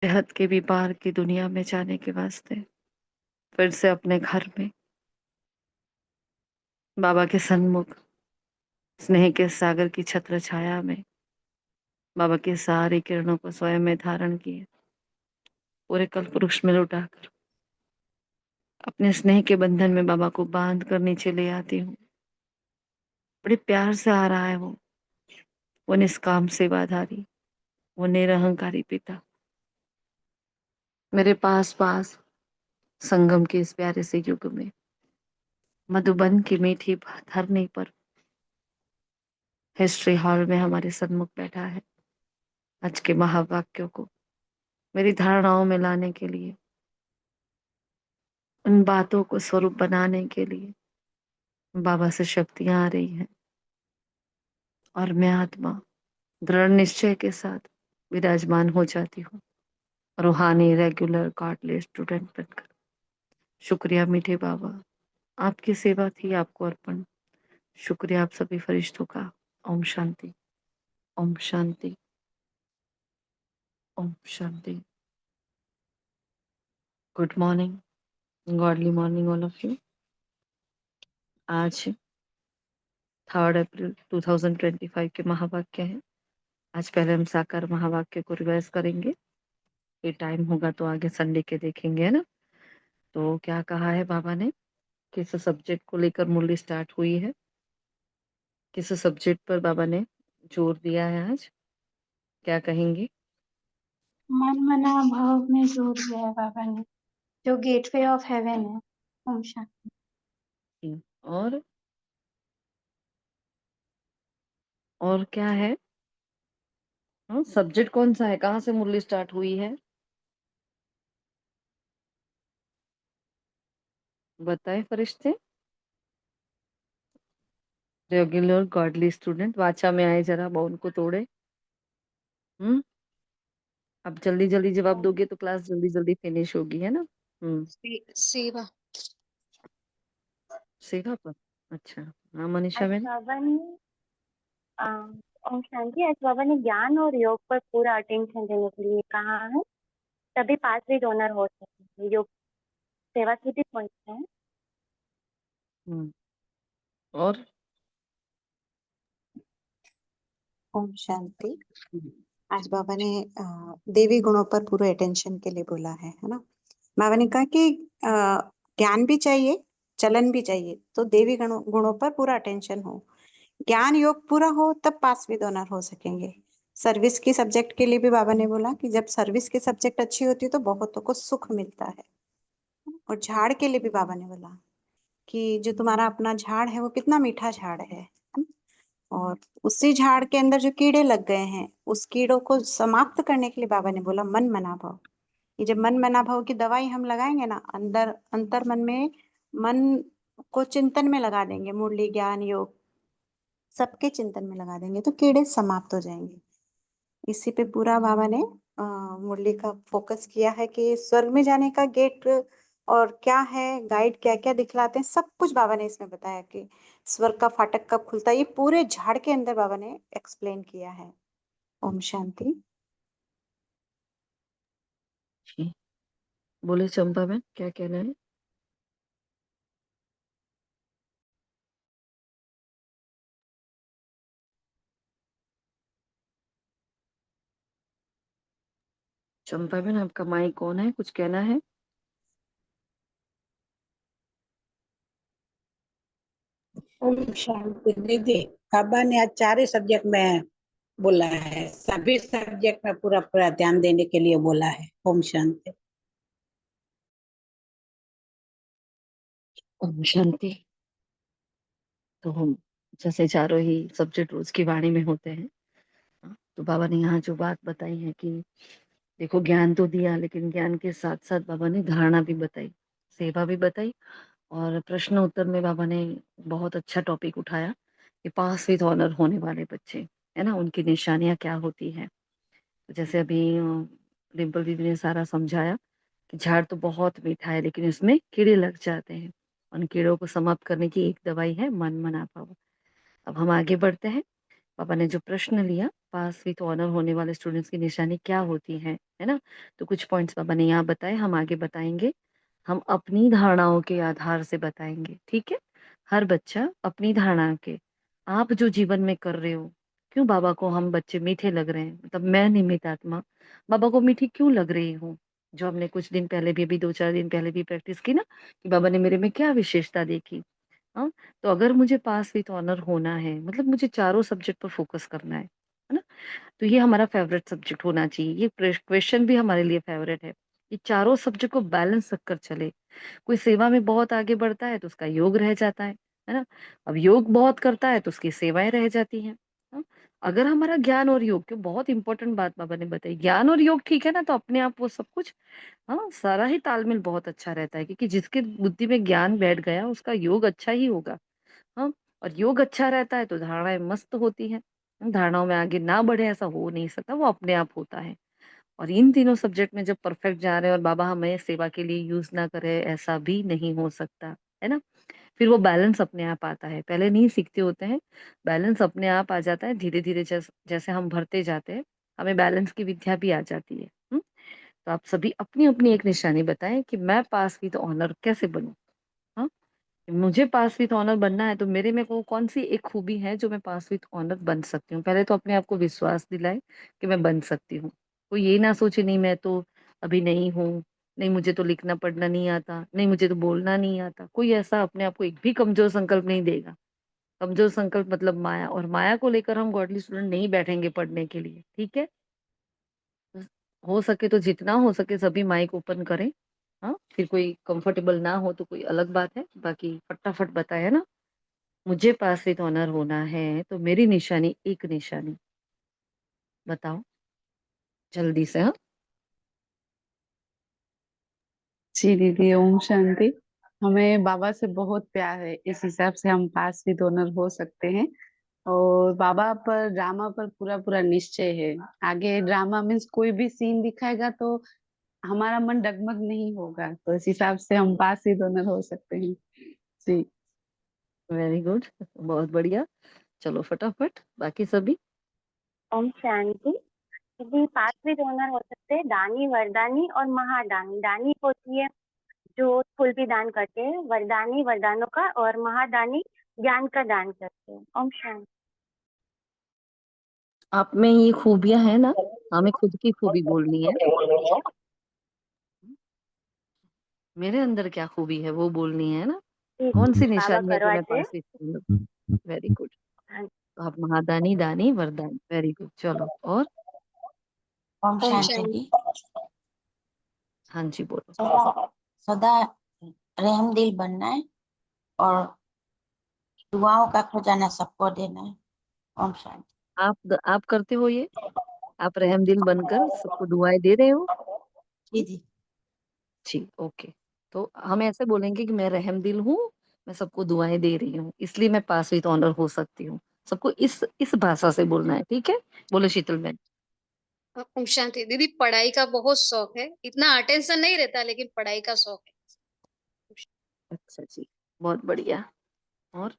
बेहद के भी पार की दुनिया में जाने के वास्ते फिर से अपने घर में बाबा के सन्मुख स्नेह के सागर की छत्र छाया में बाबा की सारी किरणों को स्वयं में धारण किए पूरे कल्प वृक्ष में लुटाकर अपने स्नेह के बंधन में बाबा को बांध कर नीचे ले आती हूँ। बड़े प्यार से आ रहा है वो निष्काम सेवाधारी, वो निरहंकारी पिता मेरे पास पास संगम के इस प्यारे से युग में मधुबन की मीठी धरनी पर हिस्ट्री हॉल में हमारे सन्मुख बैठा है। आज के महावाक्यों को मेरी धारणाओं में लाने के लिए, उन बातों को स्वरूप बनाने के लिए बाबा से शक्तियां आ रही हैं और मैं आत्मा दृढ़ निश्चय के साथ विराजमान हो जाती हूँ, रूहानी रेगुलर कार्डलेस स्टूडेंट बनकर। शुक्रिया मीठे बाबा, आपकी सेवा थी आपको अर्पण। शुक्रिया आप सभी फरिश्तों का। Om Shanti, Om Shanti, Om Shanti. Good morning, godly morning all of you. आज 3 अप्रैल 2025 के महावाक्य है। आज पहले हम साकार महावाक्य को रिवाइज करेंगे, ये टाइम होगा तो आगे संडे के देखेंगे, है ना। तो क्या कहा है बाबा ने, किस सब्जेक्ट को लेकर मुरली स्टार्ट हुई है, किस सब्जेक्ट पर बाबा ने जोर दिया है, आज क्या कहेंगे? मन मना भाव में जोर दिया है बाबा ने, जो गेटवे ऑफ हेवन है। ओम शांति। और क्या है? हाँ, सब्जेक्ट कौन सा है, कहाँ से मुरली स्टार्ट हुई है, बताए फरिश्ते। रेगुलर गॉडली स्टूडेंट, वाचा में आए, जरा बाउल को तोड़े। अब जल्दी जल्दी जवाब दोगे तो क्लास जल्दी जल्दी फिनिश होगी, है ना। सेवा। सेवा पर, अच्छा। हाँ मनीषा आज मैम। बाबा ने ओम शांति, आज बाबा ने ज्ञान और योग पर पूरा अटेंशन देने के लिए कहा है, तभी पास भी डोनर हो सकते हैं। योग सेवा की भी पॉइंट है। और ओम शांति। आज बाबा ने देवी गुणों पर पूरे अटेंशन के लिए बोला है ना। बाबा ने कहा कि ज्ञान भी चाहिए, चलन भी चाहिए, तो देवी गुणों पर पूरा अटेंशन हो, ज्ञान योग पूरा हो, तब पास भी डोनर हो सकेंगे। सर्विस की सब्जेक्ट के लिए भी बाबा ने बोला कि जब सर्विस की सब्जेक्ट अच्छी होती है तो बहुतों को सुख मिलता है। और झाड़ के लिए भी बाबा ने बोला कि जो तुम्हारा अपना झाड़ है वो कितना मीठा झाड़ है, और उसी झाड़ के अंदर जो कीड़े लग गए हैं, उस कीड़ों को समाप्त करने के लिए बाबा ने बोला मन मना भाव। ये जब मन मना भाव की दवाई हम लगाएंगे ना, अंदर अंतर मन में, मन को चिंतन में लगा देंगे, मुरली ज्ञान योग सबके चिंतन में लगा देंगे, तो कीड़े समाप्त हो जाएंगे। इसी पे पूरा बाबा ने मुरली का फोकस किया है कि स्वर्ग में जाने का गेट और क्या है, गाइड क्या क्या दिखलाते हैं, सब कुछ बाबा ने इसमें बताया कि स्वर्ग का फाटक कब खुलता है। ये पूरे झाड़ के अंदर बाबा ने एक्सप्लेन किया है। ओम शांति। बोले चंपा मैम, क्या कहना है? चंपा मैम, आपका माइक कौन है, कुछ कहना है? ओम शांति दीदी। बाबा ने आज 4 सब्जेक्ट में बोला है, सभी सब्जेक्ट में पूरा पूरा ध्यान देने के लिए बोला है। ओम शांति। ओम शांति। तो हम जैसे चारों ही सब्जेक्ट रोज की वाणी में होते हैं, तो बाबा ने यहाँ जो बात बताई है कि देखो ज्ञान तो दिया, लेकिन ज्ञान के साथ साथ बाबा ने धारणा भी बताई, सेवा भी बताई, और प्रश्न उत्तर में बाबा ने बहुत अच्छा टॉपिक उठाया कि पास विद ऑनर होने वाले बच्चे, है ना, उनकी निशानियां क्या होती है। तो जैसे अभी डिम्पल दीदी ने सारा समझाया कि झाड़ तो बहुत मीठा है, लेकिन उसमें कीड़े लग जाते हैं। उन कीड़ों को समाप्त करने की एक दवाई है मन मना पाओ। अब हम आगे बढ़ते हैं। पापा ने जो प्रश्न लिया, पास विथ ऑनर होने वाले स्टूडेंट्स की निशानी क्या होती है ना? तो कुछ पॉइंट्स पापा ने यहाँ बताए, हम आगे बताएँगे। हम अपनी धारणाओं के आधार से बताएँगे, ठीक है? हर बच्चा अपनी धारणा के, आप जो जीवन में कर रहे हो, क्यों बाबा को हम बच्चे मीठे लग रहे हैं? मतलब मैं निमित्त आत्मा, बाबा को मीठी क्यों लग रही हूँ? जो हमने कुछ दिन पहले भी, अभी 2-4 दिन पहले भी प्रैक्टिस की ना, कि बाबा ने मेरे में क्या विशेषता देखी? हाँ, तो अगर मुझे पास विथ ऑनर होना है, मतलब मुझे चारों सब्जेक्ट पर फोकस करना है ना? तो ये हमारा फेवरेट सब्जेक्ट होना चाहिए। ये क्वेश्चन भी हमारे लिए फेवरेट है। ये चारों सब्जेक्ट को बैलेंस रखकर चले। कोई सेवा में बहुत आगे बढ़ता है तो उसका योग रह जाता है ना? अब योग बहुत करता है तो उसकी सेवाएँ रह जाती हैं। हाँ? अगर हमारा ज्ञान और योग, क्यों बहुत इंपॉर्टेंट बात बाबा ने बताई, ज्ञान और योग ठीक है ना, तो अपने आप वो सब कुछ, हाँ, सारा ही तालमेल बहुत अच्छा रहता है, क्योंकि जिसके बुद्धि में ज्ञान बैठ गया उसका योग अच्छा ही होगा। हाँ, और योग अच्छा रहता है तो धारणाएँ मस्त होती हैं। धारणाओं में आगे ना बढ़े ऐसा हो नहीं सकता, वो अपने आप होता है। और इन तीनों सब्जेक्ट में जब परफेक्ट जा रहे हैं और बाबा हमें सेवा के लिए यूज़ ना करे, ऐसा भी नहीं हो सकता, है ना? फिर वो बैलेंस अपने आप आता है। पहले नहीं सीखते होते हैं, बैलेंस अपने आप आ जाता है धीरे-धीरे, जैसे हम भरते जाते हैं, हमें बैलेंस की विद्या भी आ जाती है। हुँ? तो आप सभी अपनी-अपनी एक निशानी बताएँ कि मैं पास विद ऑनर कैसे बनूँ? हाँ? मुझे पास विथ ऑनर बनना है तो मेरे में वो कौन-सी एक खूबी है जो मैं पास विथ ऑनर बन सकती हूँ। पहले तो अपने आप को विश्वास दिलाएँ कि मैं बन सकती हूँ। कोई ये ना सोचे नहीं मैं तो अभी नहीं हूँ, नहीं मुझे तो लिखना पढ़ना नहीं आता, नहीं मुझे तो बोलना नहीं आता। कोई ऐसा अपने आप को एक भी कमज़ोर संकल्प नहीं देगा। कमज़ोर संकल्प मतलब माया, और माया को लेकर हम गॉडली स्टूडेंट नहीं बैठेंगे पढ़ने के लिए, ठीक है? हो सके तो जितना हो सके सभी माइक ओपन करें। हाँ, फिर कोई कंफर्टेबल ना हो तो कोई अलग बात है, बाकी फटाफट बताएँ ना। मुझे पास विथ ऑनर होना है, तो मेरी निशानी एक निशानी, बताओ जल्दी से, हाँ? जी दीदी, ओम शांति। हमें बाबा से बहुत प्यार है, इस हिसाब से हम पास भी डोनर हो सकते हैं। और बाबा पर ड्रामा पर पूरा पूरा निश्चय है। आगे ड्रामा मीन्स कोई भी सीन दिखाएगा तो हमारा मन डगमग नहीं होगा, तो इस हिसाब से हम पास ही डोनर हो सकते हैं। जी। वेरी गुड, बहुत बढ़िया। चलो फटाफट बाकी सभी। ओम शांति। यदि पांच भी डोनर हो सकते हैं, दानी, वरदानी और महादानी। दानी होती है जो फूल भी दान करते हैं, वरदानी वरदानों का, और महादानी ज्ञान का दान करते हैं। ओम शांति। आप में ये खूबियाँ हैं ना, हमें खुद की खूबी बोलनी है। मेरे अंदर क्या खूबी है वो बोलनी है ना? जी, कौन-सी बाबा निशानी है जो मैं करवाते हैं। पास विथ ऑनर, वेरी गुड। हाँ, तो आप महादानी, दानी, वरदानी, वेरी गुड। चलो और? ओम ओम शांति शांति। जी। हाँ जी, बोलो। सदा सदा रहमदिल बनना है और दुआओं का खजाना सबको देना है। ओम शांति। आप करते हो ये? आप रहमदिल बनकर सबको दुआएँ दे रहे हो? जी जी। जी, ओके। तो हम ऐसे बोलेंगे कि मैं रहमदिल हूँ, मैं सबको दुआएँ दे रही हूँ, इसलिए मैं पास विद ऑनर हो सकती हूँ। सबको इस भाषा से बोलना है, ठीक है? बोलो शीतल बहन। ओम शांति दीदी, पढ़ाई का बहुत शौक है। इतना अटेंशन नहीं रहता लेकिन पढ़ाई का शौक है। अच्छा जी, बहुत बढ़िया। और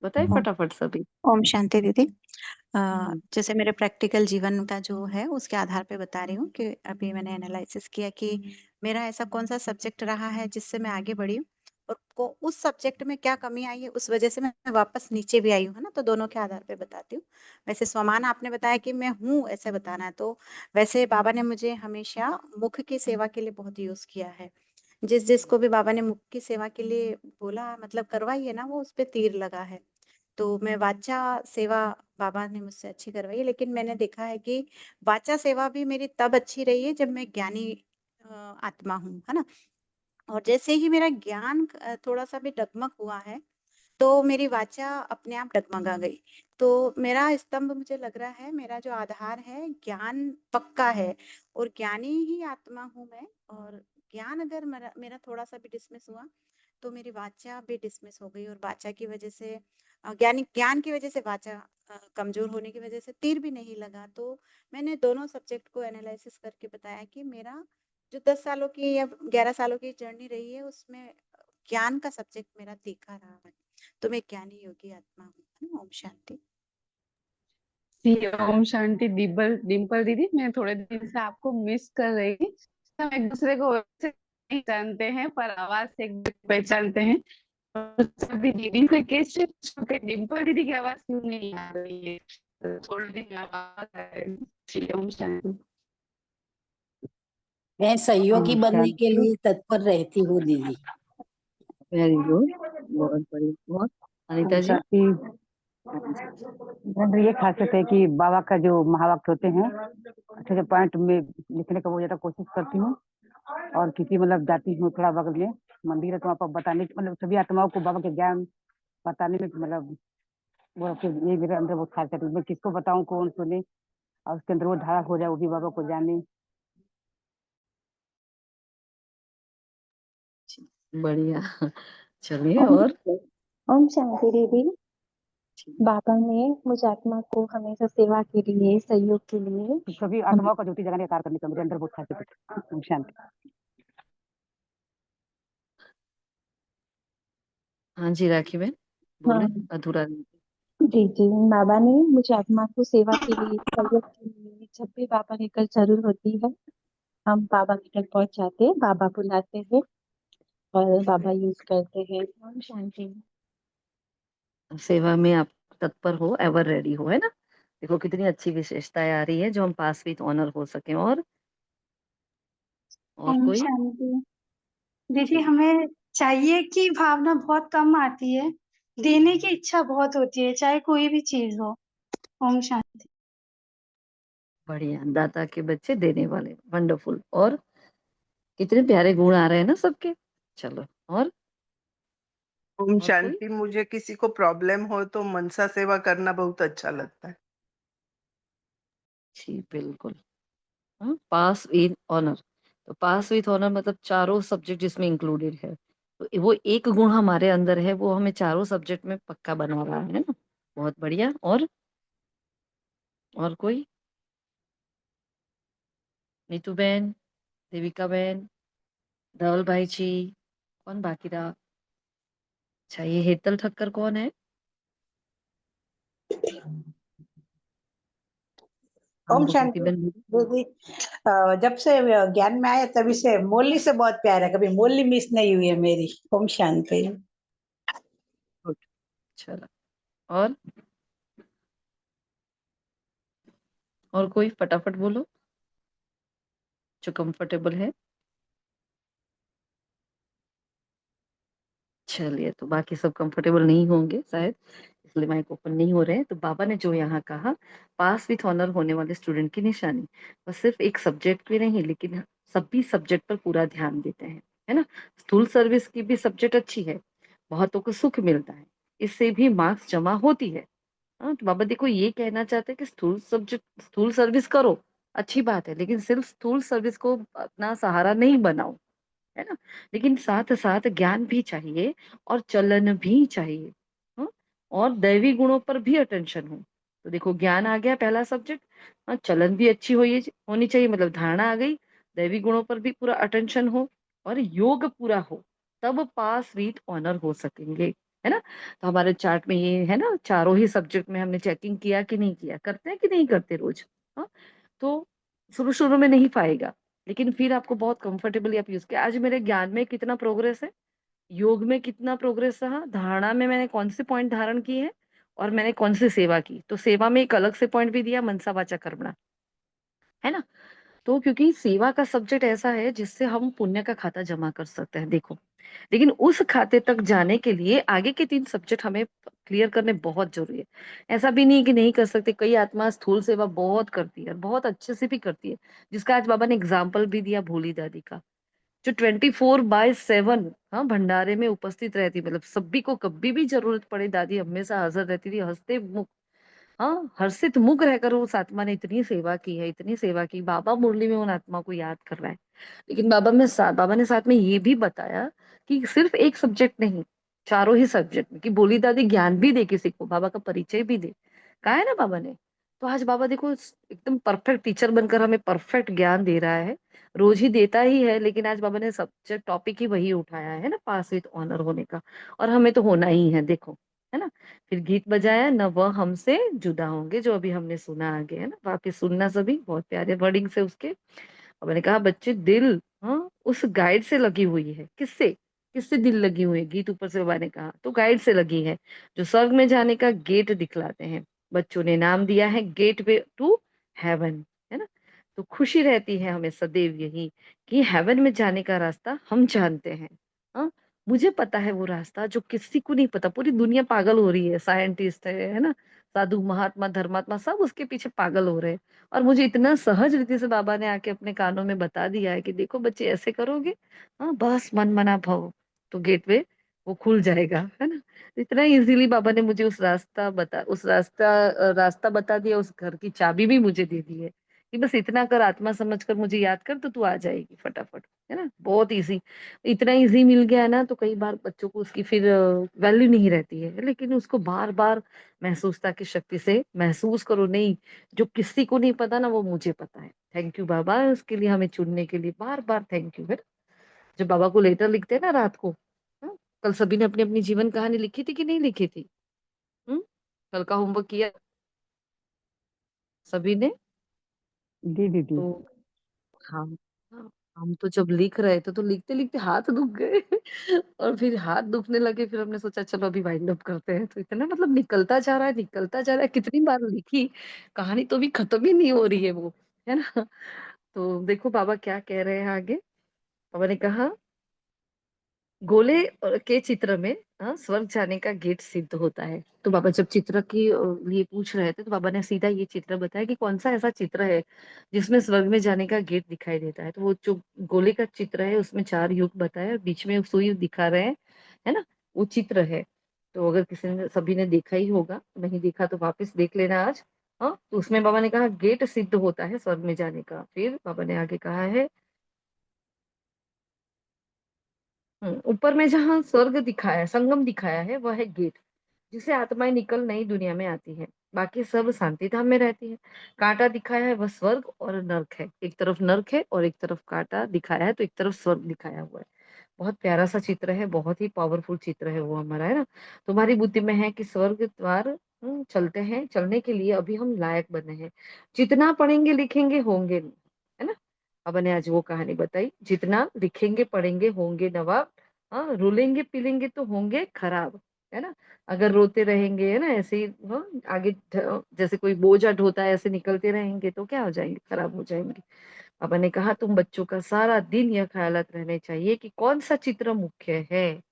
बताइए ओम फटाफट सभी। ओम शांति दीदी। हुँ, जैसे मेरे प्रैक्टिकल जीवन का जो है उसके आधार पे बता रही हूँ कि अभी मैंने एनालिसिस किया कि मेरा ऐसा कौन सा सब्जेक्ट रहा है जिससे मैं आगे बढ़ी हूँ और को उस सब्जेक्ट में क्या कमी आई है, उस वजह से मैं वापस नीचे भी आई हूँ, है ना? तो दोनों के आधार पे बताती हूँ। वैसे स्वमान आपने बताया कि मैं हूँ ऐसे बताना है, तो वैसे बाबा ने मुझे हमेशा मुख की सेवा के लिए बहुत यूज किया है। जिस जिसको भी बाबा ने मुख की सेवा के लिए बोला, मतलब करवाई है ना, वो उस पे तीर लगा है। तो मैं वाचा सेवा बाबा ने मुझसे अच्छी करवाई है, लेकिन मैंने देखा है कि वाचा सेवा भी मेरी तब अच्छी रही है जब मैं ज्ञानी आत्मा हूँ, है ना? और जैसे ही मेरा ज्ञान थोड़ा-सा भी डगमग हुआ है, तो मेरी वाचा अपने आप डगमगा गई। तो मेरा स्तंभ मुझे लग रहा है, मेरा जो आधार है ज्ञान पक्का है और ज्ञानी ही आत्मा हूँ मैं। और ज्ञान अगर मेरा मेरा थोड़ा-सा भी डिसमिस हुआ, तो मेरी वाचा भी डिसमिस हो गई और वाचा की वजह से ज्ञान की वजह से वाचा कमजोर होने की वजह से तीर भी नहीं लगा। तो मैंने दोनों सब्जेक्ट को एनालिसिस करके बताया कि मेरा जो 10 सालों की या 11 सालों की जर्नी रही है उसमें ज्ञान का सब्जेक्ट मेरा तीखा रहा है, तो मैं ज्ञानी योगी आत्मा हूँ, है ना? ओम शांति। जी ओम शांति। डिम्पल डिम्पल दीदी, मैं थोड़े दिन से आपको मिस कर रही थी। हम एक दूसरे को वैसे नहीं जानते हैं पर आवाज से एक दूसरे को पहचानते हैं। और सभी दीदी से कैसे पूछूं कि डिम्पल दीदी की आवाज क्यों नहीं आ रही है, तो थोड़े दिन आवाज आए। जी ओम शांति। मैं सहयोगी ओम बनने के शांति। लिए तत्पर रहती हूँ दीदी। वेरी गुड, बहुत बढ़िया, बहुत। अनीता जी। शांति। मेरी ये खासियत है कि बाबा का जो महावाक्य होते हैं अच्छे से पॉइंट में लिखने का वो ज्यादा कोशिश करती हूँ। और किसी मतलब जाती हूँ थोड़ा बगल में मंदिर है तो वहाँ पर बताने मतलब सभी आत्माओं को बाबा के ज्ञान बताने में मतलब वो ये मेरे अंदर बहुत खासियत है। मैं किसको बताऊँ, कौन सुने और उसके अंदर वो धारा हो जाए, वो भी बाबा को जाने। बढ़िया। चलिए ओम और। ओम शांति दीदी। बाबा ने मुझ आत्मा को हमेशा सेवा के लिए, सहयोग के लिए तो सभी आत्माओं का ज्योति जगाने का कार्य करने का मेरे अंदर बहुत खासियत है। ओम शांति। हाँ जी राखी बहन, बोले हाँ अधूरा नहीं। जी जी, बाबा ने मुझ आत्मा को सेवा के लिए, सहयोग के लिए, जब भी बाबा की कल जरूर होती है हम बाबा के तक पहुंच जाते हैं, बाबा बुलाते हैं और बाबा यूज करते हैं। ओम शांति। सेवा में आप तत्पर हो, एवर रेडी हो, है ना? देखो कितनी अच्छी विशेषताएं आ रही है जो हम पास विथ ऑनर हो सके। और ओम कोई? शांति। दीदी, जी हमें चाहिए की भावना बहुत कम आती है, देने की इच्छा बहुत होती है, चाहे कोई भी चीज हो। ओम शांति। बढ़िया, दाता के बच्चे देने वाले, वंडरफुल। और कितने प्यारे गुण आ रहे हैं ना सबके। चलो ओम और कोई? शांति। मुझे किसी को प्रॉब्लम हो तो मनसा सेवा करना बहुत अच्छा लगता है। जी बिल्कुल। हाँ, पास विथ ऑनर। तो पास विथ ऑनर मतलब चारों सब्जेक्ट जिसमें इंक्लूडेड है, तो वो एक गुण हमारे अंदर है, वो हमें चारों सब्जेक्ट में पक्का बना रहा है ना। बहुत बढ़िया। और कोई? नीतू बहन, देविका बहन, धवल भाई जी, कौन बाकी रहा? अच्छा, ये हेतल ठक्कर कौन है? हाँ ओम भगवती शांति बहन। दीदी। जब से ज्ञान में आया तभी से मुरली से बहुत प्यार है, कभी मुरली मिस नहीं हुई है मेरी। ओम शांति। गुड। चलो और और कोई फटाफट बोलो जो कंफर्टेबल है। चलिए, तो बाकी सब कंफर्टेबल नहीं होंगे शायद, इसलिए माइक ओपन नहीं हो रहे हैं। तो बाबा ने जो यहाँ कहा, पास विथ ऑनर होने वाले स्टूडेंट की निशानी, बस सिर्फ एक सब्जेक्ट पे नहीं लेकिन सभी सब्जेक्ट पर पूरा ध्यान देते हैं, है ना? स्थूल सर्विस की भी सब्जेक्ट अच्छी है, बहुतों को सुख मिलता है, इससे भी मार्क्स जमा होती है। हाँ, तो बाबा देखो ये कहना चाहते हैं कि स्थूल सर्विस करो, अच्छी बात है, लेकिन सिर्फ स्थूल सर्विस को अपना सहारा नहीं बनाओ, है ना? लेकिन साथ साथ ज्ञान भी चाहिए और चलन भी चाहिए। हाँ? और दैवी गुणों पर भी अटेंशन हो। तो देखो ज्ञान आ गया पहला सब्जेक्ट, हाँ, चलन भी अच्छी होनी चाहिए, मतलब धारणा आ गई, दैवी गुणों पर भी पूरा अटेंशन हो और योग पूरा हो, तब पास विथ ऑनर हो सकेंगे, है ना? तो हमारे चार्ट में ये है ना, चारों ही सब्जेक्ट में हमने चेकिंग किया कि नहीं किया, करते हैं कि नहीं करते रोज? हाँ, तो शुरू शुरू में नहीं पाएगा, लेकिन फिर आपको बहुत कंफर्टेबली आप यूज किया। आज मेरे ज्ञान में कितना प्रोग्रेस है, योग में कितना प्रोग्रेस रहा, धारणा में मैंने कौन से पॉइंट धारण किए हैं, और मैंने कौन सी सेवा की। तो सेवा में एक अलग से पॉइंट भी दिया, मनसा वाचा कर्मणा, है ना? तो क्योंकि सेवा का सब्जेक्ट ऐसा है जिससे हम पुण्य का खाता जमा कर सकते हैं, देखो। लेकिन उस खाते तक जाने के लिए आगे के 3 सब्जेक्ट हमें क्लियर करने बहुत जरूरी है। ऐसा भी नहीं कि नहीं कर सकते, कई आत्मा स्थूल सेवा बहुत करती है और बहुत अच्छे से भी करती है, जिसका आज बाबा ने एग्जाम्पल भी दिया, भोली दादी का, जो 24/7 हाँ भंडारे में उपस्थित रहती, मतलब सभी को कभी भी जरूरत पड़े दादी हमेशा हाजिर रहती थी, हंसते मुख, हाँ हर्षित मुख रहकर उस आत्मा ने इतनी सेवा की है, इतनी सेवा की। बाबा मुरली में उन आत्मा को याद कर रहा है, लेकिन बाबा ने साथ में ये भी बताया कि सिर्फ एक सब्जेक्ट नहीं, चारों ही सब्जेक्ट में, कि बोली दादी ज्ञान भी दे किसी को, बाबा का परिचय भी दे, कहा है ना बाबा ने? तो आज बाबा देखो एकदम परफेक्ट टीचर बनकर हमें परफेक्ट ज्ञान दे रहा है। रोज ही देता ही है, लेकिन आज बाबा ने सब्जेक्ट टॉपिक ही वही उठाया है ना, पास विद ऑनर होने का। और हमें तो होना ही है, देखो, है ना। फिर गीत बजाया, न वह हमसे जुदा होंगे, जो अभी हमने सुना आगे, है ना। वापिस सुनना सभी, बहुत प्यारे वर्डिंग से उसके। और मैंने कहा बच्चे दिल, हाँ, उस गाइड से लगी हुई है। किससे? किससे दिल लगी हुई है? गीत ऊपर से बाबा ने कहा तो गाइड से लगी है, जो स्वर्ग में जाने का गेट दिखलाते हैं। बच्चों ने नाम दिया है गेट वे टू हेवन, है ना। तो खुशी रहती है हमें सदैव यही, कि हेवन में जाने का रास्ता हम जानते हैं। हाँ, मुझे पता है वो रास्ता जो किसी को नहीं पता। पूरी दुनिया पागल हो रही है, साइंटिस्ट है ना, साधु महात्मा धर्मात्मा सब उसके पीछे पागल हो रहे हैं। और मुझे इतना सहज रीति से बाबा ने आके अपने कानों में बता दिया है कि देखो बच्चे ऐसे करोगे, हाँ, बस मन मना भव, तो गेटवे वो खुल जाएगा, है ना। तो इतना इजीली बाबा ने मुझे रास्ता बता दिया, उस घर की चाबी भी मुझे दे दी है, कि बस इतना कर, आत्मा समझकर मुझे याद कर, तो तू आ जाएगी फटाफट, है ना। बहुत इजी, इतना इजी मिल गया है ना, तो कई बार बच्चों को उसकी फिर वैल्यू नहीं रहती है, लेकिन उसको बार बार महसूसता की शक्ति से महसूस करो। नहीं, जो किसी को नहीं पता ना, वो मुझे पता है। थैंक यू बाबा, उसके लिए हमें चुनने के लिए बार बार थैंक यू, है ना। जब बाबा को लेटर लिखते हैं ना रात को, हाँ, कल सभी ने अपनी अपनी जीवन कहानी लिखी थी कि नहीं लिखी थी? हम्म, कल का होमवर्क किया सभी ने? जी दीदी। तो हम हाँ, हम तो जब लिख रहे थे तो लिखते लिखते हाथ दुख गए और फिर हाथ दुखने लगे, फिर हमने सोचा चलो अभी वाइंड अप करते हैं। तो इतना मतलब निकलता जा रहा है, निकलता जा रहा है, कितनी बार लिखी कहानी तो भी खत्म ही नहीं हो रही है वो, है ना। तो देखो बाबा क्या कह रहे हैं आगे। बाबा ने कहा गोले के चित्र में, हाँ, स्वर्ग जाने का गेट सिद्ध होता है। तो बाबा जब चित्र की लिए पूछ रहे थे, तो बाबा ने सीधा ये चित्र बताया कि कौन सा ऐसा चित्र है जिसमें स्वर्ग में जाने का गेट दिखाई देता है। तो वो जो गोले का चित्र है उसमें 4 युग बताया, बीच में सुई दिखा रहे हैं, है ना, वो चित्र है। तो अगर किसी ने, सभी ने देखा ही होगा, नहीं देखा तो वापस देख लेना आज। हाँ, तो उसमें बाबा ने कहा गेट सिद्ध होता है स्वर्ग में जाने का। फिर बाबा ने आगे कहा है, ऊपर में जहाँ स्वर्ग दिखाया, संगम दिखाया है, वह है गेट, जिसे आत्माएं निकल नई दुनिया में आती है। बाकी सब शांति धाम में रहती है। कांटा दिखाया है, वह स्वर्ग और नर्क है। एक तरफ नर्क है और एक तरफ कांटा दिखाया है, तो एक तरफ स्वर्ग दिखाया हुआ है। बहुत प्यारा सा चित्र है, बहुत ही पावरफुल चित्र है वो हमारा, है ना। तुम्हारी बुद्धि में है कि स्वर्ग द्वार चलते हैं, चलने के लिए अभी हम लायक बने हैं। जितना पढ़ेंगे लिखेंगे होंगे नहीं, है ना। अब ने आज वो कहानी बताई, जितना लिखेंगे पढ़ेंगे होंगे नवाब, हाँ, रुलेंगे पिलेंगे तो होंगे खराब, है ना। अगर रोते रहेंगे, है ना, ऐसे ही, हाँ, आगे जैसे कोई बोझा ढोता है ऐसे निकलते रहेंगे तो क्या हो जाएंगे, खराब हो जाएंगे। पापा ने कहा तुम बच्चों का सारा दिन यह ख्यालात रहने चाहिए कि कौन सा चित्र मुख्य है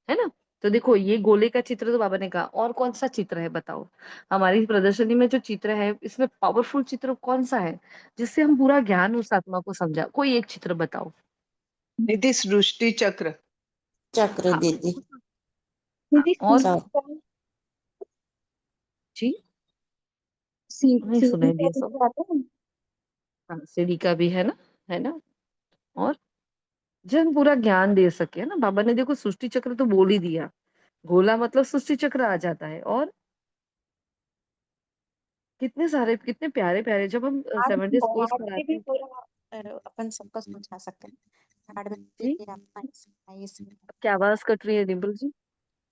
ना। तो देखो ये गोले का चित्र तो बाबा ने कहा, और कौन सा चित्र है बताओ। हमारी प्रदर्शनी में जो चित्र है, इसमें पावरफुल चित्र कौन सा है, जिससे हम पूरा ज्ञान उस आत्मा को समझा। कोई एक चित्र बताओ। दीदी सृष्टि चक्र। चक्र हाँ, दीदी। दीदी और सीढ़ी का जी, नहीं सीढ़ी सुनाई का दिया दिख सब। जाता है। हाँ, सीढ़ी का भी है ना, है ना। और जन पूरा ज्ञान दे सके, है ना। बाबा ने देखो सृष्टि चक्र तो बोल ही दिया, गोला मतलब सृष्टि चक्र आ जाता है। और कितने सारे, कितने प्यारे प्यारे, जब हम झाड़ 7 डेज कोर्स झाड़ से कराते भी हैं। पूरा अपन सबको समझा सकते हैं। झाड़ में जी, भी अपना इसमें। आपकी आवाज कट रही है डिम्पल जी,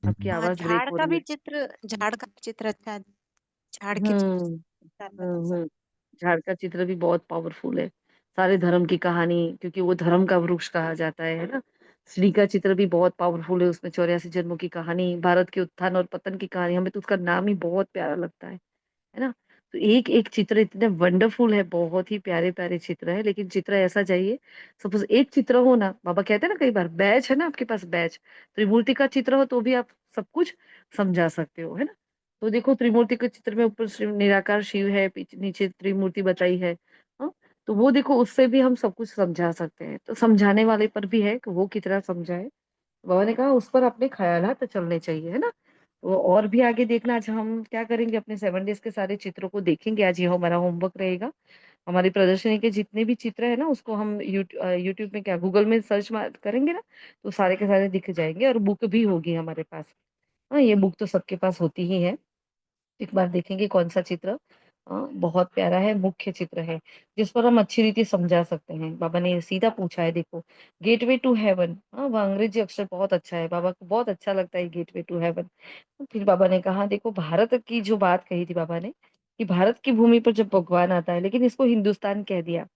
आपकी हाँ, आवाज ब्रेक झाड़ हो का रही भी है। चित्र, झाड़ का भी चित्र अच्छा, झाड़ के चित्र हम्म बता सकते। झाड़ का चित्र भी बहुत पावरफुल है। सारे धर्म की कहानी, क्योंकि वो धर्म का वृक्ष कहा जाता है ना। श्री का चित्र भी बहुत पावरफुल है, उसमें 84 जन्मों की कहानी, भारत के उत्थान और पतन की कहानी, हमें तो उसका नाम ही बहुत प्यारा लगता है ना। तो एक एक चित्र इतने वंडरफुल है, बहुत ही प्यारे प्यारे चित्र है, लेकिन चित्र ऐसा चाहिए। सपोज एक चित्र हो ना, बाबा कहते हैं ना कई बार, बैच है ना आपके पास, बैच त्रिमूर्ति का चित्र हो तो भी आप सब कुछ समझा सकते हो, है ना। तो देखो त्रिमूर्ति के चित्र में ऊपर निराकार शिव है, पीछे नीचे त्रिमूर्ति बताई है, हाँ। तो वो देखो, उससे भी हम सब कुछ समझा सकते हैं। तो समझाने वाले पर भी है कि वो कितना समझाए। बाबा ने कहा उस पर अपने ख्यालात चलने चाहिए, है ना। वो और भी आगे देखना, आज हम क्या करेंगे, अपने 7 डेज के सारे चित्रों को देखेंगे। आज ये हमारा होमवर्क रहेगा। हमारी प्रदर्शनी के जितने भी चित्र है ना, उसको हम यूट्यूब में, क्या गूगल में सर्च करेंगे ना, तो सारे के सारे दिख जाएंगे। और बुक भी होगी हमारे पास, हाँ, ये बुक तो सबके पास होती ही है। एक बार देखेंगे कौन सा चित्र बहुत प्यारा है, मुख्य चित्र है जिस पर हम अच्छी रीति समझा सकते हैं। बाबा ने सीधा पूछा है, देखो गेटवे टू हेवन। वह अंग्रेजी अक्षर बहुत अच्छा है, बाबा को बहुत अच्छा लगता है गेटवे टू हेवन। फिर बाबा ने कहा, देखो भारत की जो बात कही थी बाबा ने, कि भारत की भूमि पर जब भगवान आता है, लेकिन इसको हिंदुस्तान कह दिया,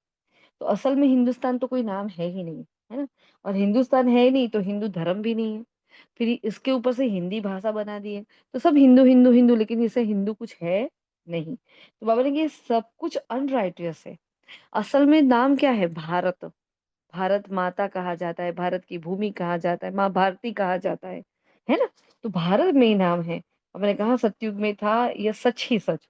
तो असल में हिंदुस्तान तो कोई नाम है ही नहीं, है ना। और हिंदुस्तान है ही नहीं तो हिंदू धर्म भी नहीं है। फिर इसके ऊपर से हिंदी भाषा बना दी है, तो सब हिंदू हिंदू हिंदू, लेकिन इसे हिंदू कुछ है नहीं। तो बाबा ने कहा, ये सब कुछ अनराइटियस है। असल में नाम क्या है? भारत। भारत माता कहा जाता है, भारत की भूमि कहा जाता है, माँ भारती कहा जाता है ना। तो भारत में ही नाम है। अब मैंने कहा सतयुग में था, यह सच ही सच।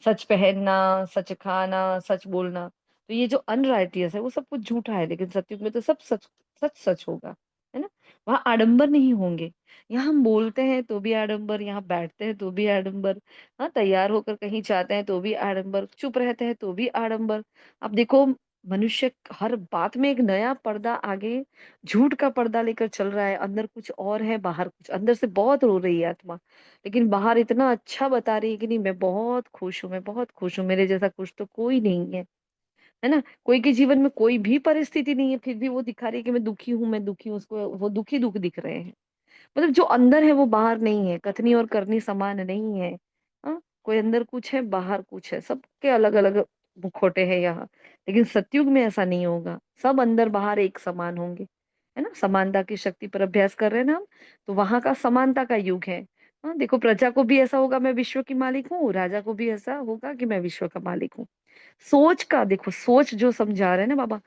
सच पहनना, सच खाना, सच बोलना, तो ये जो अनराइटियस है वो सब कुछ झूठा है, लेकिन सतयुग में तो सब सच सच सच होगा, है ना। वहां आडंबर नहीं होंगे। यहाँ हम बोलते हैं तो भी आडंबर, यहाँ बैठते हैं तो भी आडंबर, हाँ तैयार होकर कहीं जाते हैं तो भी आडंबर, चुप रहते हैं तो भी आडंबर। अब देखो, मनुष्य हर बात में एक नया पर्दा आगे, झूठ का पर्दा लेकर चल रहा है। अंदर कुछ और है, बाहर कुछ। अंदर से बहुत रो रही है आत्मा, लेकिन बाहर इतना अच्छा बता रही है कि नहीं मैं बहुत खुश हूँ, मैं बहुत खुश हूँ, मेरे जैसा खुश तो कोई नहीं है ना। कोई के जीवन में कोई भी परिस्थिति नहीं है, फिर भी वो दिखा रही है कि मैं दुखी हूँ, मैं दुखी हूँ, उसको वो दुखी दुख दिख रहे हैं। मतलब जो अंदर है वो बाहर नहीं है, कथनी और करनी समान नहीं है। हाँ, कोई अंदर कुछ है, बाहर कुछ है, सबके अलग अलग मुखौटे हैं यहाँ। लेकिन सतयुग में ऐसा नहीं होगा, सब अंदर बाहर एक समान होंगे, है ना। समानता की शक्ति पर अभ्यास कर रहे हैं ना हम, तो वहां का समानता का युग है। हाँ, देखो प्रजा को भी ऐसा होगा मैं विश्व की मालिक हूँ, राजा को भी ऐसा होगा कि मैं विश्व का मालिक हूँ। सोच का देखो, सोच जो समझा रहे हैं ना बाबा,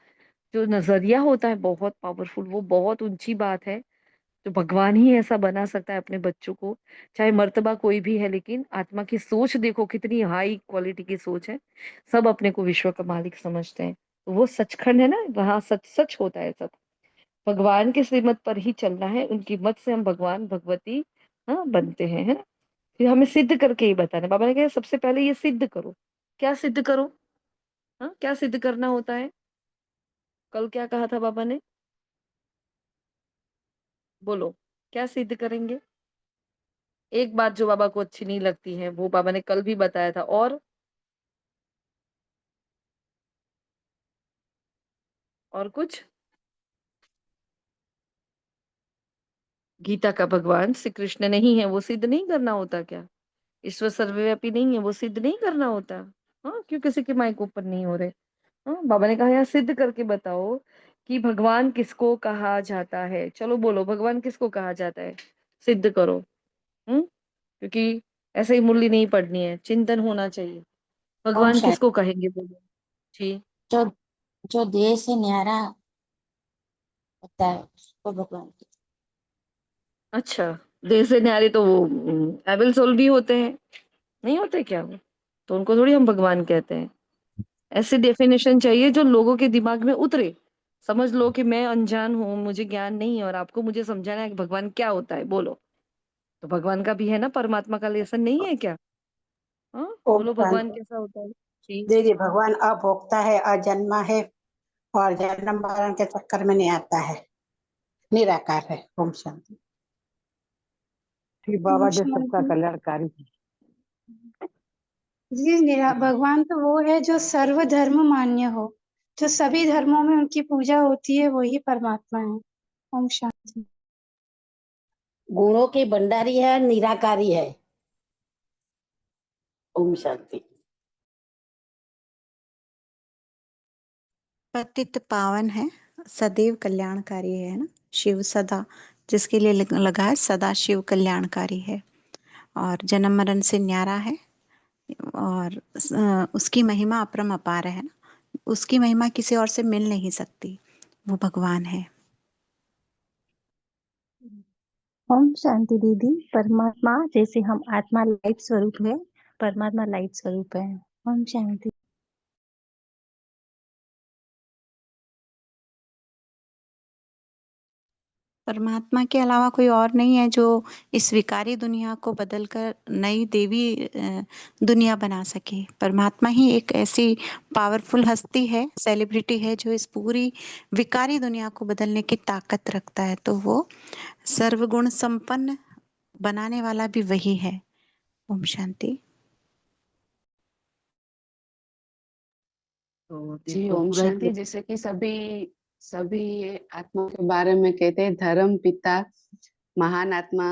जो नजरिया होता है बहुत पावरफुल, वो बहुत ऊंची बात है। तो भगवान ही ऐसा बना सकता है अपने बच्चों को, चाहे मर्तबा कोई भी है, लेकिन आत्मा की सोच देखो कितनी हाई क्वालिटी की सोच है। सब अपने को विश्व का मालिक समझते हैं, तो वो सचखंड है ना, वहां सच सच होता है सब। भगवान के श्रीमत पर ही चलना है, उनकी मत से हम भगवान भगवती, हाँ, बनते हैं, है ना। फिर हमें सिद्ध करके ही बताना, बाबा ने कहा सबसे पहले ये सिद्ध करो। क्या सिद्ध करो? हाँ, क्या सिद्ध करना होता है? कल क्या कहा था बाबा ने? बोलो, क्या सिद्ध करेंगे? एक बात जो बाबा को अच्छी नहीं लगती है, वो बाबा ने कल भी बताया था। और कुछ? गीता का भगवान श्री कृष्ण नहीं है, वो सिद्ध नहीं करना होता क्या? ईश्वर सर्वव्यापी नहीं है, वो सिद्ध नहीं करना होता? हाँ, क्यों किसी के माइक ऊपर नहीं हो रहे? हाँ, बाबा ने कहा यहाँ सिद्ध करके बताओ कि भगवान किसको कहा जाता है। चलो बोलो, भगवान किसको कहा जाता है? सिद्ध करो। क्योंकि ऐसे ही मुरली नहीं पढ़नी है, चिंतन होना चाहिए। ओम भगवान शांति। किसको कहेंगे, बोलो जी। जो जो देह से न्यारा होता है उसको भगवान की। अच्छा, देह से न्यारे तो वो एबल सोल भी होते हैं, नहीं होते क्या वो? तो उनको थोड़ी हम भगवान कहते हैं। ऐसी डेफिनेशन चाहिए जो लोगों के दिमाग में उतरे। समझ लो कि मैं अनजान हूँ, मुझे ज्ञान नहीं है, और आपको मुझे समझाना है कि भगवान क्या होता है, बोलो। तो भगवान का भी है ना, परमात्मा का लेसन नहीं है क्या? हाँ, ओम बोलो भगवान शांति। कैसा होता है जी। दीदी, भगवान अभोक्ता है, अजन्मा है और जन्म मरण के चक्कर में नहीं आता है, निराकार है। ओम शांति। कि ओम बाबा जो सबका शांति। कल्याणकारी है। जी, भगवान तो वो है जो सर्वधर्म मान्य हो, जो सभी धर्मों में उनकी पूजा होती है, वही परमात्मा है। ओम शांति। गुणों की भंडारी है, निराकारी है। ओम शांति। पतित पावन है, सदैव कल्याणकारी है ना। शिव सदा, जिसके लिए लगा है सदा शिव कल्याणकारी है, और जन्म मरण से न्यारा है, और उसकी महिमा अपरम अपार है ना। उसकी महिमा किसी और से मिल नहीं सकती, वो भगवान है। ओम शांति दीदी। परमात्मा जैसे हम आत्मा लाइट स्वरूप है, परमात्मा लाइट स्वरूप है। ओम शांति। परमात्मा के अलावा कोई और नहीं है जो इस विकारी दुनिया को बदलकर नई देवी दुनिया बना सके। परमात्मा ही एक ऐसी पावरफुल हस्ती है, सेलिब्रिटी है, जो इस पूरी विकारी दुनिया को बदलने की ताकत रखता है। तो वो सर्वगुण संपन्न बनाने वाला भी वही है। ओम शांति। तो जी देखो ओम पूरा एक शांति। जैसे कि सभी सभी आत्मा के बारे में कहते हैं धर्म पिता महान आत्मा,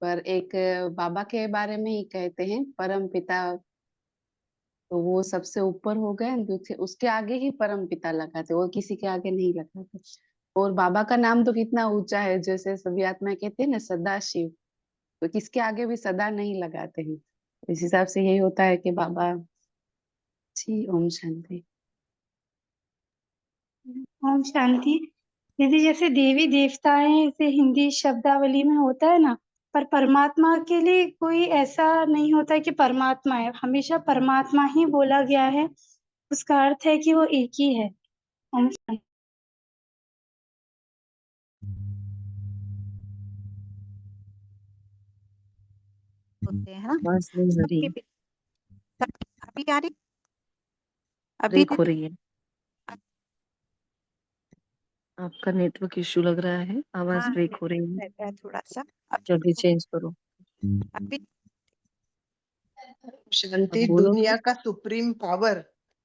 पर एक बाबा के बारे में ही कहते हैं परम पिता। तो वो सबसे ऊपर हो गए, दूसरे उसके आगे ही परम पिता लगाते, और किसी के आगे नहीं लगाते। और बाबा का नाम तो कितना ऊंचा है, जैसे सभी आत्मा कहते हैं ना सदा शिव, तो किसके आगे भी सदा नहीं लगाते हैं। इस हिसाब से यही होता है कि बाबा। जी ओम शांति। ओम शांति। दीदी जैसे देवी देवताएं जैसे हिंदी शब्दावली में होता है ना, पर परमात्मा के लिए कोई ऐसा नहीं होता है कि परमात्मा है, हमेशा परमात्मा ही बोला गया है। उसका अर्थ है कि वो एक ही है। ओम शांति। होते हैं ना, आवाज नहीं आ रही सबके है, अभी आ रही, अभी ब्रेक हो दीदी। रही है। आपका नेटवर्क इश्यू लग रहा है, आवाज हाँ ब्रेक हो रही है। रहता है थोड़ा सा। अभी जल्दी देखो, चेंज करो। अभी अब शांति बोलो दुनिया तो। का सुप्रीम पावर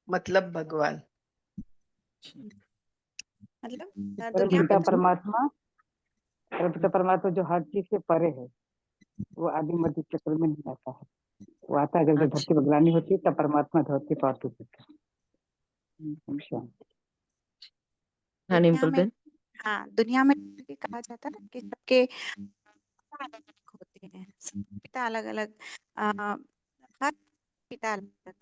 मतलब भगवान। मतलब परम दुनिया पिता में जी परमात्मा, परम पिता परमात्मा जो हर चीज से परे है, वो आदि मध्य चक्र में नहीं आता है। वो आता है जब धरती अच्छा। बदलानी होती है, तब परमात्मा धरती पर आते हैं। अच्छा। हाँ दुनिया डिम्पल में, बेन। हाँ दुनिया में भी कहा जाता है ना कि सबके अलग अलग होते हैं, सब पिता अलग अलग, हर पिता अलग अलग,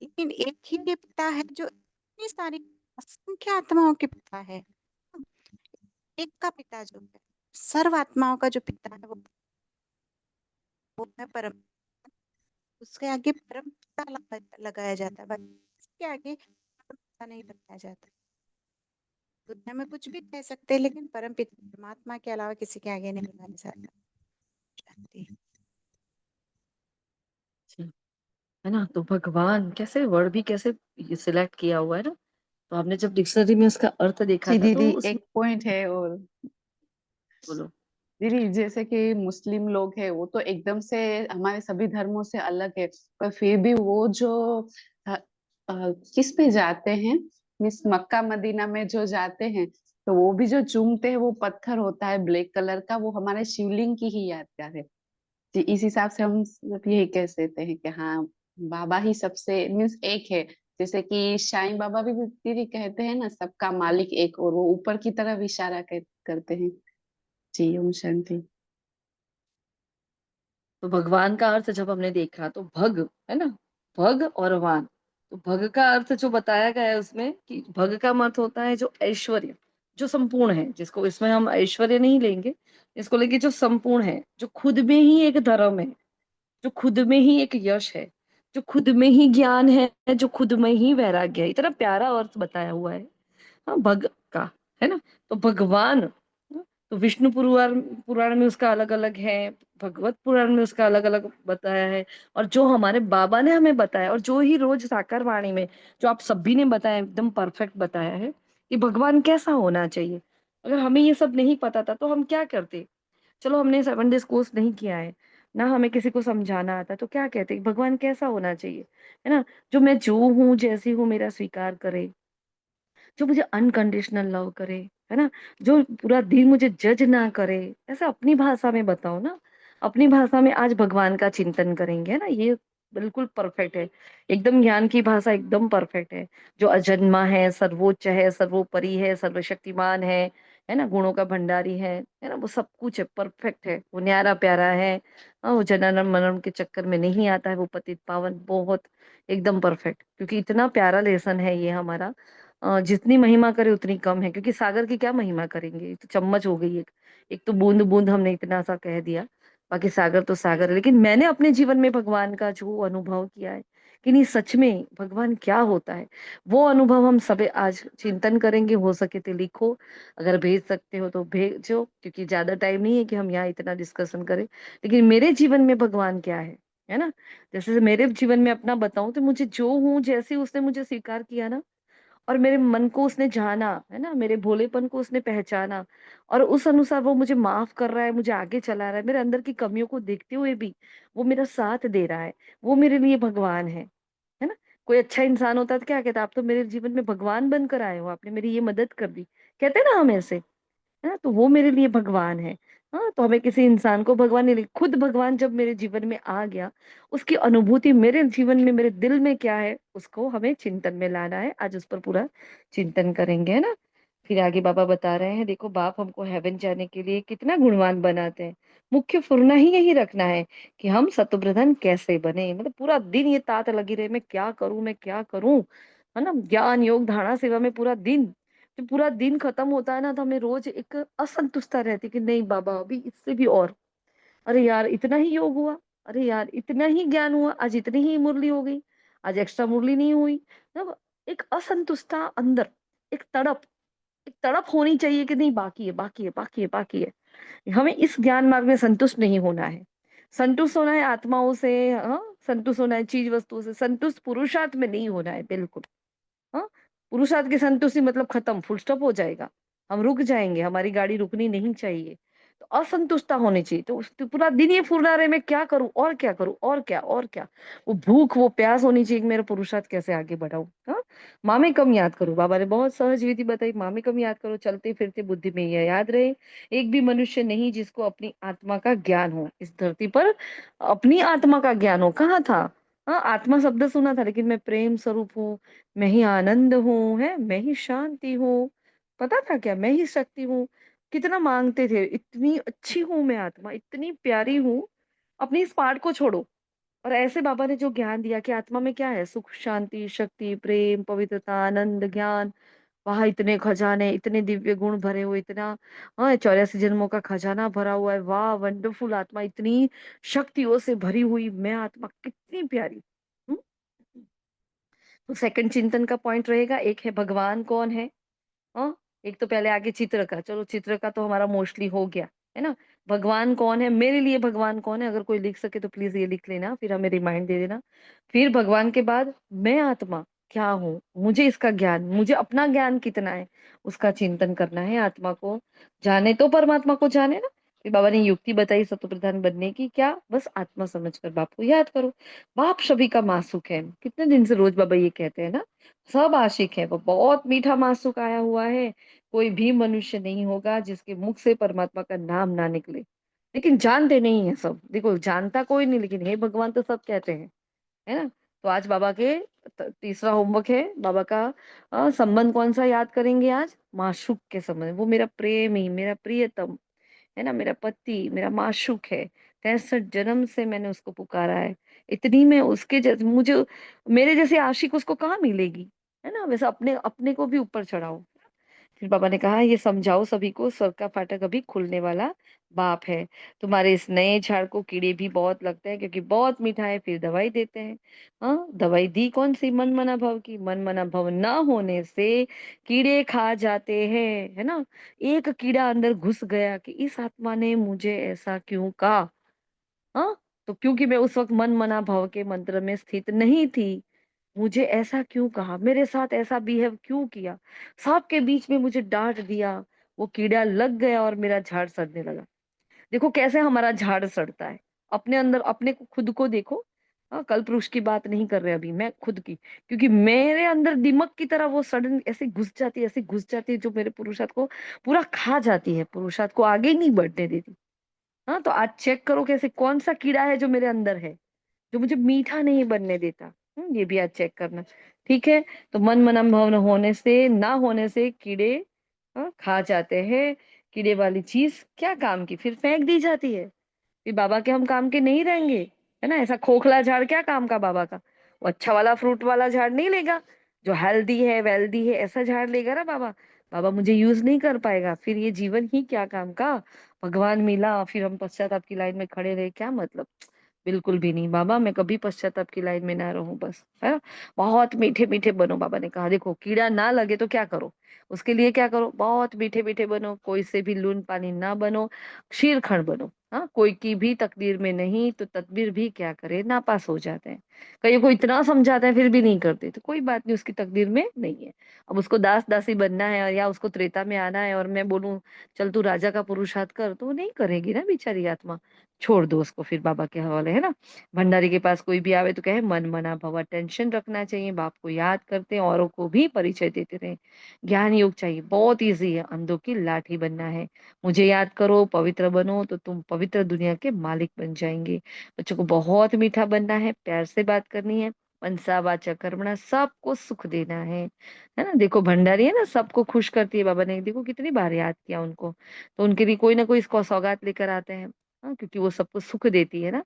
लेकिन एक ही ये पिता है जो इतनी सारी असंख्य आत्माओं के पिता है। एक का पिता जो है, सर्व आत्माओं का जो पिता है, वो है परम। उसके आगे परम पिता लगाया जाता है, बस इसके आगे परम पिता नहीं लगाया जाता। दुनिया में कुछ भी कह सकते हैं, लेकिन परम पिता परमात्मा के अलावा किसी के आगे नहीं लगाया जाता। शांति। जी, है ना। तो भगवान कैसे वर्ड भी कैसे सिलेक्ट किया हुआ है ना। तो आपने जब डिक्शनरी में उसका अर्थ देखा जी था तो दीदी उसमें एक पॉइंट है और। बोलो। दीदी जैसे कि मुस्लिम लोग हैं वो तो एकदम से हमारे सभी धर्मों से अलग है, पर फिर भी वो जो अ, किस पे जाते हैं, मिस मक्का मदीना में जो जाते हैं, तो वो भी जो चूमते हैं वो पत्थर होता है ब्लैक कलर का, वो हमारे शिवलिंग की ही यादगार है। जी इस हिसाब से हम सब यही कह सकते हैं कि हाँ बाबा ही सबसे मीन्स एक है। जैसे कि साईं बाबा भी दीदी कहते हैं ना सबका मालिक एक, और वो ऊपर की तरफ इशारा करते हैं। जी ओम शांति। तो भगवान का अर्थ जब हमने देखा तो भग, है ना, भग और वान। तो भग का अर्थ जो बताया गया है उसमें कि भग का अर्थ होता है जो ऐश्वर्य, जो संपूर्ण है, जिसको इसमें हम ऐश्वर्य नहीं लेंगे, इसको लेंगे जो संपूर्ण है, जो खुद में ही एक धर्म है, जो खुद में ही एक यश है, जो खुद में ही ज्ञान है, जो खुद में ही वैराग्य है। इतना प्यारा अर्थ बताया हुआ है, हाँ, भग का, है ना। तो भगवान, हाँ, तो विष्णु पुराण पुराण में उसका अलग अलग है, भगवत पुराण में उसका अलग अलग बताया है, और जो हमारे बाबा ने हमें बताया और जो ही रोज साकार वाणी में जो आप सभी ने बताया, एकदम परफेक्ट बताया है कि भगवान कैसा होना चाहिए। अगर हमें ये सब नहीं पता था तो हम क्या करते। चलो हमने 7 डेज कोर्स नहीं किया है ना, हमें किसी को समझाना आता तो क्या कहते कि भगवान कैसा होना चाहिए, है ना। जो हूँ जैसी हूँ मेरा स्वीकार करे, जो मुझे अनकंडीशनल लव करे, है ना, जो पूरा दिन मुझे जज ना करे। ऐसा अपनी भाषा में बताओ ना, अपनी भाषा में आज भगवान का चिंतन करेंगे, है ना। ये बिल्कुल परफेक्ट है, एकदम ज्ञान की भाषा एकदम परफेक्ट है। जो अजन्मा है, सर्वोच्च है, सर्वोपरि है, सर्वशक्तिमान है ना, गुणों का भंडारी है ना, वो सब कुछ है, परफेक्ट है, वो न्यारा प्यारा है। वो जनन मनन के चक्कर में नहीं आता है, वो पतित पावन, बहुत एकदम परफेक्ट। क्योंकि इतना प्यारा लेसन है ये हमारा, जितनी महिमा करे उतनी कम है, क्योंकि सागर की क्या महिमा करेंगे, ये तो चम्मच हो गई एक तो बूंद बूंद हमने इतना सा कह दिया, बाकी सागर तो सागर है। लेकिन मैंने अपने जीवन में भगवान का जो अनुभव किया है कि नहीं, सच में भगवान क्या होता है, वो अनुभव हम सब आज चिंतन करेंगे। हो सके तो लिखो, अगर भेज सकते हो तो भेजो, क्योंकि ज्यादा टाइम नहीं है कि हम यहाँ इतना डिस्कशन करें। लेकिन मेरे जीवन में भगवान क्या है ना। जैसे मेरे जीवन में अपना बताऊं तो मुझे जो हूँ जैसे उसने मुझे स्वीकार किया ना, और मेरे मन को उसने जाना, है ना, मेरे भोलेपन को उसने पहचाना, और उस अनुसार वो मुझे माफ कर रहा है, मुझे आगे चला रहा है, मेरे अंदर की कमियों को देखते हुए भी वो मेरा साथ दे रहा है। वो मेरे लिए भगवान है ना। कोई अच्छा इंसान होता तो क्या कहता, आप तो मेरे जीवन में भगवान बनकर आए हो, आपने मेरी ये मदद कर दी, कहते ना हम ऐसे, है ना। तो वो मेरे लिए भगवान है। हाँ, तो हमें किसी इंसान को भगवान नहीं, खुद भगवान जब मेरे जीवन में आ गया, उसकी अनुभूति मेरे जीवन में, मेरे दिल में क्या है, उसको हमें चिंतन में लाना है। आज उस पर पूरा चिंतन करेंगे, है ना। फिर आगे बाबा बता रहे हैं, देखो बाप हमको हेवन जाने के लिए कितना गुणवान बनाते हैं। मुख्य फुरना ही यही रखना है कि हम शतुप्रधान कैसे बने, मतलब पूरा दिन ये तात लगी रहे, मैं क्या करूं, मैं क्या करूं, है ना। ज्ञान योग धारणा सेवा में पूरा दिन, जब पूरा दिन खत्म होता है ना, तो हमें रोज एक असंतुष्टता रहती है कि नहीं बाबा अभी इससे भी और, अरे यार इतना ही योग हुआ, अरे यार इतना ही ज्ञान हुआ, आज इतनी ही मुरली हो गई, आज एक्स्ट्रा मुरली नहीं हुई। मतलब एक असंतुष्टता अंदर, एक तड़प, एक तड़प होनी चाहिए कि नहीं बाकी है, बाकी है, बाकी है, बाकी है। हमें इस ज्ञान मार्ग में संतुष्ट नहीं होना है। संतुष्ट होना है आत्माओं से, हाँ, संतुष्ट होना है चीज वस्तुओं से, संतुष्ट पुरुषार्थ में नहीं होना है बिल्कुल। हाँ, पुरुषार्थ की संतुष्टि मतलब खत्म, फुल स्टॉप हो जाएगा, हम रुक जाएंगे, हमारी गाड़ी रुकनी नहीं चाहिए। तो असंतुष्टता होनी चाहिए, तो तो पूरा दिन ये फुर्रा रहे, मैं क्या करूं और क्या करूं और क्या और क्या। वो भूख वो प्यास होनी चाहिए कि मेरा पुरुषार्थ कैसे आगे बढ़ाऊं। हाँ, माँ में कम याद करो, बाबा ने बहुत सहज विधि बताई, माँ में कम याद करो, चलते फिरते बुद्धि में यह याद रहे, एक भी मनुष्य नहीं जिसको अपनी आत्मा का ज्ञान हो। इस धरती पर अपनी आत्मा का ज्ञान हो, कहाँ था। हाँ, आत्मा शब्द सुना था, लेकिन मैं प्रेम स्वरूप हूँ, मैं ही आनंद हूँ, है मैं ही शांति हूँ, पता था क्या, मैं ही शक्ति हूँ। कितना मांगते थे, इतनी अच्छी हूं मैं आत्मा, इतनी प्यारी हूँ, अपनी इस पार्ट को छोड़ो। और ऐसे बाबा ने जो ज्ञान दिया कि आत्मा में क्या है, सुख शांति शक्ति प्रेम पवित्रता आनंद ज्ञान, वहां इतने खजाने, इतने दिव्य गुण भरे हुए, इतना, हाँ 84 जन्मों का खजाना भरा हुआ है, वाह वंडरफुल आत्मा, इतनी शक्तियों से भरी हुई मैं आत्मा, कितनी प्यारी। हम्म? तो सेकंड चिंतन का पॉइंट रहेगा, एक है भगवान कौन है। हाँ, एक तो पहले आगे चित्र का, चलो चित्र का तो हमारा मोस्टली हो गया, है ना। भगवान कौन है, मेरे लिए भगवान कौन है, अगर कोई लिख सके तो प्लीज ये लिख लेना, फिर हमें रिमाइंड दे देना। फिर भगवान के बाद मैं आत्मा क्या हूँ, मुझे इसका ज्ञान, मुझे अपना ज्ञान कितना है, उसका चिंतन करना है। आत्मा को जाने तो परमात्मा को जाने ना। फिर बाबा ने युक्ति बताई सतोप्रधान बनने की, क्या, बस आत्मा समझकर बाप को याद करो। बाप सभी का मासुक है, कितने दिन से रोज बाबा ये कहते हैं ना, सब आशिक है, वो बहुत मीठा मासुक आया हुआ है। कोई भी मनुष्य नहीं होगा जिसके मुख से परमात्मा का नाम ना निकले, लेकिन जानते नहीं है सब, देखो जानता कोई नहीं, लेकिन हे भगवान तो सब कहते हैं, है ना। तो आज बाबा के तीसरा होमवर्क है, बाबा का संबंध कौन सा याद करेंगे आज, माशूक के संबंध, वो मेरा प्रेम ही, मेरा प्रियतम, है ना, मेरा पति, मेरा माशूक है। 63 जन्म से मैंने उसको पुकारा है, इतनी मैं उसके जैसे, मुझे मेरे जैसे आशिक उसको कहाँ मिलेगी, है ना। वैसे अपने अपने को भी ऊपर चढ़ाओ। फिर पापा ने कहा ये समझाओ सभी को, स्वर्ग का फाटक अभी खुलने वाला बाप है। तुम्हारे इस नए झाड़ को कीड़े भी बहुत लगते हैं क्योंकि बहुत मीठा है, फिर दवाई देते हैं। हाँ, दवाई दी कौन सी, मन मना भव की, मन मना भव ना होने से कीड़े खा जाते हैं, है ना। एक कीड़ा अंदर घुस गया कि इस आत्मा ने मुझे ऐसा क्यों कहा। हाँ, तो क्योंकि मैं उस वक्त मन मना भव के मंत्र में स्थित नहीं थी, मुझे ऐसा क्यों कहा, मेरे साथ ऐसा बिहेव क्यों किया, सबके बीच में मुझे डांट दिया, वो कीड़ा लग गया और मेरा झाड़ सड़ने लगा। देखो कैसे हमारा झाड़ सड़ता है, अपने अंदर अपने को, खुद को देखो। हाँ, कल पुरुष की बात नहीं कर रहे अभी, मैं खुद की, क्योंकि मेरे अंदर दिमक की तरह वो सडन ऐसे घुस जाती है, ऐसे घुस जाती है, जो मेरे पुरुषार्थ को पूरा खा जाती है, पुरुषार्थ को आगे ही नहीं बढ़ने देती। हाँ, तो आज चेक करो कैसे, कौन सा कीड़ा है जो मेरे अंदर है, जो मुझे मीठा नहीं बनने देता। ये भी आज चेक करना, ठीक है। तो मन मनम होने से, ना होने से कीड़े, खा जाते हैं। कीड़े वाली चीज क्या काम की, फिर फेंक दी जाती है, फिर बाबा के हम काम के नहीं रहेंगे, है ना। ऐसा खोखला झाड़ क्या काम का बाबा का, वो अच्छा वाला फ्रूट वाला झाड़ नहीं लेगा, जो हेल्दी है वेल्दी है ऐसा झाड़ लेगा ना बाबा। बाबा मुझे यूज नहीं कर पाएगा, फिर ये जीवन ही क्या काम का। भगवान मिला फिर हम पश्चाताप की लाइन में खड़े रहे, क्या मतलब, बिल्कुल भी नहीं बाबा, मैं कभी पश्चाताप की लाइन में ना रहूं, बस, है ना। बहुत मीठे मीठे बनो, बाबा ने कहा, देखो कीड़ा ना लगे तो क्या करो, उसके लिए क्या करो, बहुत मीठे मीठे बनो, कोई से भी लून पानी ना बनो, शीरखंड बनो, हाँ, कोई की भी तकदीर में नहीं तो तदबीर भी क्या करे, नापास हो जाते हैं। कईयों को इतना समझाते हैं फिर भी नहीं करते, तो कोई बात नहीं, उसकी तकदीर में नहीं है। अब उसको दास दासी बनना है और या उसको त्रेता में आना है और मैं बोलूं चल तू राजा का पुरुषार्थ कर, तो वो नहीं करेगी ना बेचारी आत्मा। छोड़ दो उसको फिर बाबा के हवाले, है ना। भंडारी के पास कोई भी आवे तो कहे मन मना भवा, टेंशन रखना चाहिए, बाप को याद करते हैं, औरों को भी परिचय देते रहे। ज्ञान योग चाहिए, बहुत ईजी है, अंधों की लाठी बनना है। मुझे याद करो, पवित्र बनो, तो तुम पवित्र दुनिया के मालिक बन जाएंगे। बच्चों को बहुत मीठा बनना है, प्यार से बात करनी है, मनसा वाचा कर्मणा, सबको सुख देना है ना। देखो भंडारी है ना, सबको खुश करती है, बाबा ने देखो कितनी बार याद किया उनको। तो उनके लिए कोई ना कोई इसको सौगात लेकर आते हैं। हाँ, क्योंकि वो सबको सुख देती है ना।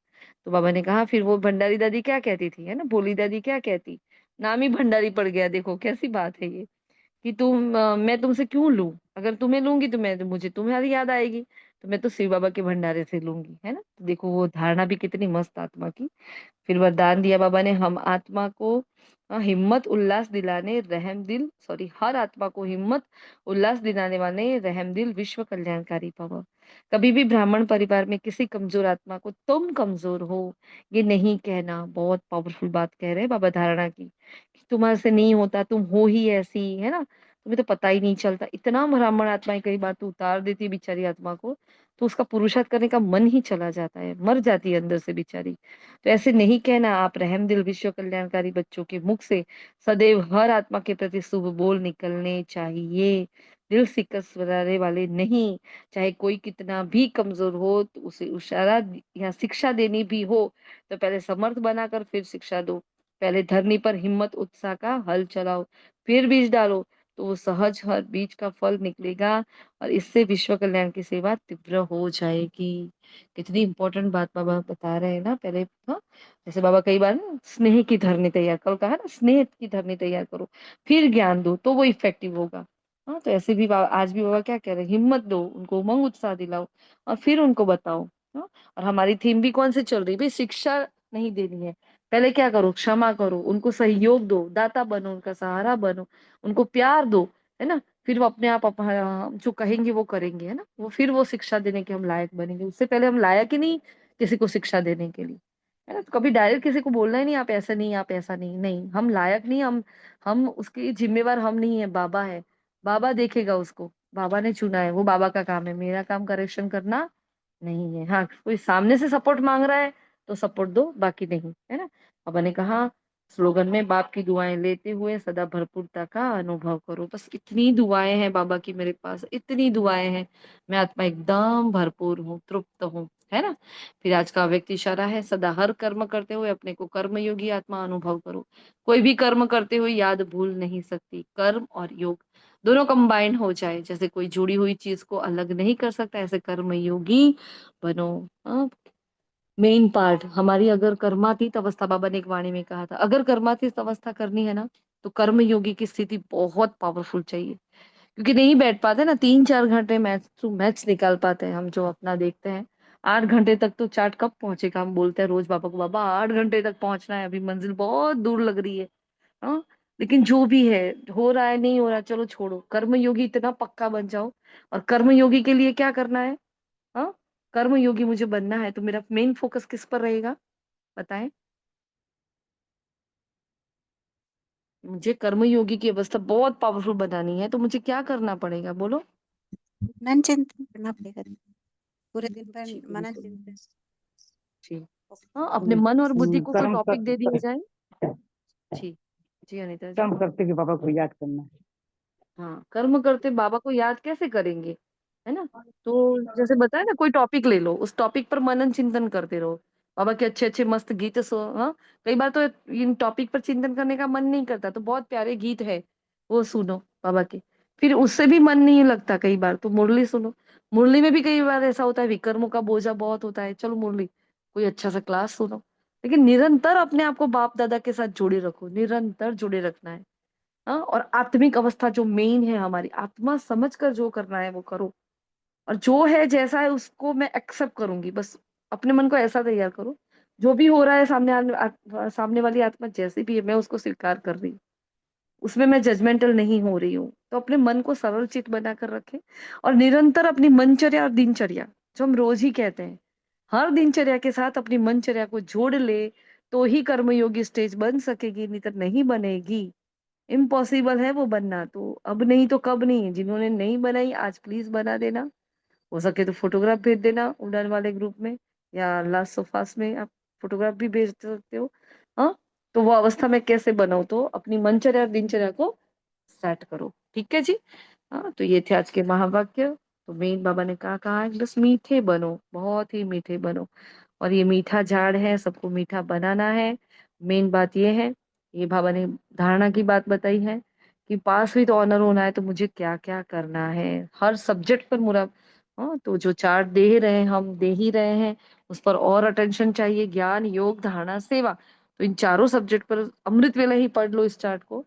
तो बाबा ने कहा फिर वो भंडारी दादी क्या कहती थी, है ना, भोली दादी क्या कहती, नाम ही भंडारी पड़ गया, देखो कैसी बात है ये। कि मैं तुमसे क्यों लूं, अगर तुम्हें लूंगी तो मैं मुझे तुम्हारी याद आएगी, तो मैं तो शिव बाबा के भंडारे से लूंगी, है ना। तो देखो वो धारणा भी कितनी मस्त आत्मा की। फिर वरदान दिया बाबा ने, हम आत्मा को हिम्मत उल्लास दिलाने रहम दिल, सॉरी, हर आत्मा को हिम्मत उल्लास दिलाने वाले रहम दिल विश्व कल्याणकारी भव। कभी भी ब्राह्मण परिवार में किसी कमजोर आत्मा को तुम कमजोर हो ये नहीं कहना। बहुत पावरफुल बात कह रहे हैं बाबा धारणा की, कि तुम्हारे से नहीं होता, तुम हो ही ऐसी, है ना, तुम्हें तो पता ही नहीं चलता। इतना ब्राह्मण आत्माएं कई बार तो उतार देती है बेचारी आत्मा को, तो उसका पुरुषार्थ करने का मन ही चला जाता है, मर जाती है अंदर से बेचारी। तो ऐसे नहीं कहना, आप रहमदिल विश्व कल्याणकारी बच्चों के मुख से सदैव हर आत्मा के प्रति शुभ बोल निकलने चाहिए, दिल से कसवराने वाले नहीं। चाहे कोई कितना भी कमजोर हो तो उसे इशारा या शिक्षा देनी भी हो तो पहले समर्थ बनाकर फिर शिक्षा दो। पहले धरनी पर हिम्मत उत्साह का हल चलाओ, फिर बीज डालो, तो वो सहज हर बीज का फल निकलेगा और इससे विश्व कल्याण की सेवा तीव्र हो जाएगी। कितनी इंपॉर्टेंट बात बाबा बता रहे हैं ना पहले। हाँ, जैसे बाबा कई बार ना स्नेह की धरनी तैयार, कल कहा ना स्नेह की धरनी तैयार करो, फिर ज्ञान दो तो वो इफेक्टिव होगा। हाँ, तो ऐसे भी आज भी बाबा क्या कह रहे हैं, हिम्मत दो उनको, उमंग उत्साह दिलाओ और फिर उनको बताओ। हाँ, और हमारी थीम भी कौन सी चल रही भाई, शिक्षा नहीं देनी है, पहले क्या करो, क्षमा करो, उनको सहयोग दो, दाता बनो, उनका सहारा बनो, उनको प्यार दो, है ना। फिर वो अपने आप जो कहेंगे वो करेंगे, है ना, वो फिर वो शिक्षा देने के हम लायक बनेंगे। उससे पहले हम लायक ही नहीं किसी को शिक्षा देने के लिए, है ना। तो कभी डायरेक्ट किसी को बोलना ही नहीं, आप ऐसा नहीं, आप ऐसा नहीं, नहीं, हम लायक नहीं, हम उसके जिम्मेवार हम नहीं है, बाबा है। बाबा देखेगा उसको, बाबा ने चुना है, वो बाबा का काम है, मेरा काम करेक्शन करना नहीं है। हाँ, कोई सामने से सपोर्ट मांग रहा है तो सपोर्ट दो, बाकी नहीं, है ना। बाबा ने कहा स्लोगन में, बाप की दुआएं लेते हुए सदा भरपूरता का अनुभव करो। बस इतनी दुआएं हैं बाबा की मेरे पास, इतनी दुआएं हैं, मैं आत्मा एकदम भरपूर हूँ, तृप्त हूँ, है ना। फिर आज का व्यक्ति इशारा है, सदा हर कर्म करते हुए अपने को कर्मयोगी आत्मा अनुभव करो। कोई भी कर्म करते हुए याद भूल नहीं सकती, कर्म और योग दोनों कंबाइन हो जाए, जैसे कोई जुड़ी हुई चीज को अलग नहीं कर सकता, ऐसे कर्मयोगी बनो। हाँ, मेन पार्ट हमारी अगर कर्मातीत अवस्था, बाबा ने एक वाणी में कहा था, अगर कर्मातीत अवस्था करनी है ना तो कर्म योगी की स्थिति बहुत पावरफुल चाहिए। क्योंकि नहीं बैठ पाते ना 3-4 घंटे मैच टू मैच निकाल पाते हैं हम, जो अपना देखते हैं 8 घंटे तक तो चार्ट कब पहुंचेगा, हम बोलते हैं रोज बाबा को, बाबा 8 घंटे तक पहुंचना है, अभी मंजिल बहुत दूर लग रही है। हाँ, लेकिन जो भी है, हो रहा है नहीं हो रहा चलो छोड़ो, कर्म योगी इतना पक्का बन जाओ। और कर्म योगी के लिए क्या करना है, हाँ, कर्म योगी मुझे बनना है तो मेरा मेन फोकस किस पर रहेगा, बताएं। मुझे कर्म योगी की अवस्था बहुत पावरफुल बनानी है तो मुझे क्या करना पड़ेगा, बोलो। मनन चिंतन करना पड़ेगा, पूरे दिन पर ठीक है, मनन बिल्कुल चिंतन। ठीक। हाँ, अपने मन और बुद्धि को कोई कर्म टॉपिक दे दिया कर, जाए। ठीक। जी अनिता जी। कर्म करते हुए बाबा को याद करना। हाँ, कर्म करते बाबा को याद कैसे करेंगे, है ना। तो जैसे बताया ना, कोई टॉपिक ले लो, उस टॉपिक पर मनन चिंतन करते रहो। बाबा के अच्छे अच्छे मस्त गीत हाँ, कई बार तो इन टॉपिक पर चिंतन करने का मन नहीं करता, तो बहुत प्यारे गीत है वो सुनो बाबा के। फिर उससे भी मन नहीं लगता कई बार तो मुरली सुनो। मुरली में भी कई बार ऐसा होता है विकर्मों का बोझा बहुत होता है, चलो मुरली कोई अच्छा सा क्लास सुनो। लेकिन निरंतर अपने आप को बाप दादा के साथ जोड़े रखो, निरंतर जुड़े रखना है। हाँ, और आत्मिक अवस्था जो मेन है, हमारी आत्मा समझकर जो करना है वो करो। और जो है जैसा है उसको मैं एक्सेप्ट करूंगी, बस अपने मन को ऐसा तैयार करो, जो भी हो रहा है सामने वाली आत्मा जैसी भी है मैं उसको स्वीकार कर रही हूँ, उसमें मैं जजमेंटल नहीं हो रही हूँ। तो अपने मन को सरल चित बनाकर रखें और निरंतर अपनी मनचर्या और दिनचर्या, जो हम रोज ही कहते हैं, हर दिनचर्या के साथ अपनी मनचर्या को जोड़ ले, तो ही कर्मयोगी स्टेज बन सकेगी, नहीं तो नहीं बनेगी। इम्पॉसिबल है वो बनना, तो अब नहीं तो कब नहीं। जिन्होंने नहीं बनाई आज प्लीज बना देना। हो सके तो फोटोग्राफ भेज देना उड़ान वाले ग्रुप में, या लास्ट सोफास में आप फोटोग्राफ भी भेज सकते हो। हाँ, तो वो अवस्था में कैसे बनाओ, तो अपनी मनचर्या दिनचर्या को सेट करो। ठीक है जी। हाँ, तो ये थे आज के महावाक्य। तो मेन बाबा ने कहा है बस मीठे बनो, बहुत ही मीठे बनो। और ये मीठा झाड़ है, सबको मीठा बनाना है। मेन बात ये है, ये बाबा ने धारणा की बात बताई है कि पास विद ऑनर होना है तो मुझे क्या क्या करना है। हर सब्जेक्ट पर मुरा, हाँ, तो जो चार्ट दे ही रहे हैं, हम दे ही रहे हैं, उस पर और अटेंशन चाहिए। ज्ञान, योग, धारणा, सेवा, तो इन चारों सब्जेक्ट पर अमृत वेला ही पढ़ लो इस चार्ट को,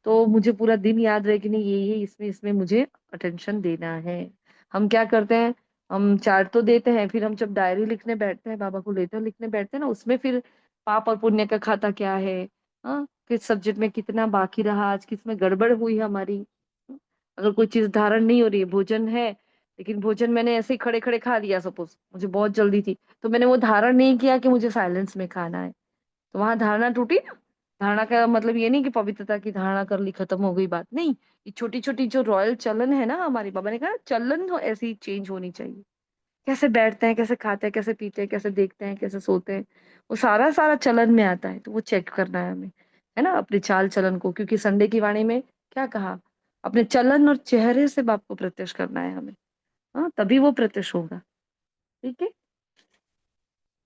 तो मुझे पूरा दिन याद रहे कि नहीं ये इसमें इसमें मुझे अटेंशन देना है। हम क्या करते हैं, हम चार्ट तो देते हैं, फिर हम जब डायरी लिखने बैठते हैं, बाबा को लेते हैं लिखने बैठते हैं ना, उसमें फिर पाप और पुण्य का खाता क्या है, हाँ, किस सब्जेक्ट में कितना बाकी रहा, आज किस में गड़बड़ हुई हमारी। अगर कोई चीज धारण नहीं हो रही है, भोजन है लेकिन भोजन मैंने ऐसे ही खड़े खड़े खा लिया, सपोज मुझे बहुत जल्दी थी, तो मैंने वो धारण नहीं किया कि मुझे साइलेंस में खाना है, तो वहां धारणा टूटी ना। धारणा का मतलब ये नहीं कि पवित्रता की धारणा कर ली खत्म हो गई बात, नहीं। ये छोटी छोटी जो रॉयल चलन है ना, हमारी बाबा ने कहा चलन तो ऐसी चेंज होनी चाहिए। कैसे बैठते हैं, कैसे खाते हैं, कैसे पीते हैं, कैसे देखते हैं, कैसे सोते हैं, वो सारा सारा चलन में आता है, तो वो चेक करना है हमें, है ना, अपने चाल चलन को। क्योंकि संडे की वाणी में क्या कहा, अपने चलन और चेहरे से बाप को प्रत्यक्ष करना है हमें। हाँ, तभी वो प्रत्यक्ष होगा। ठीक है।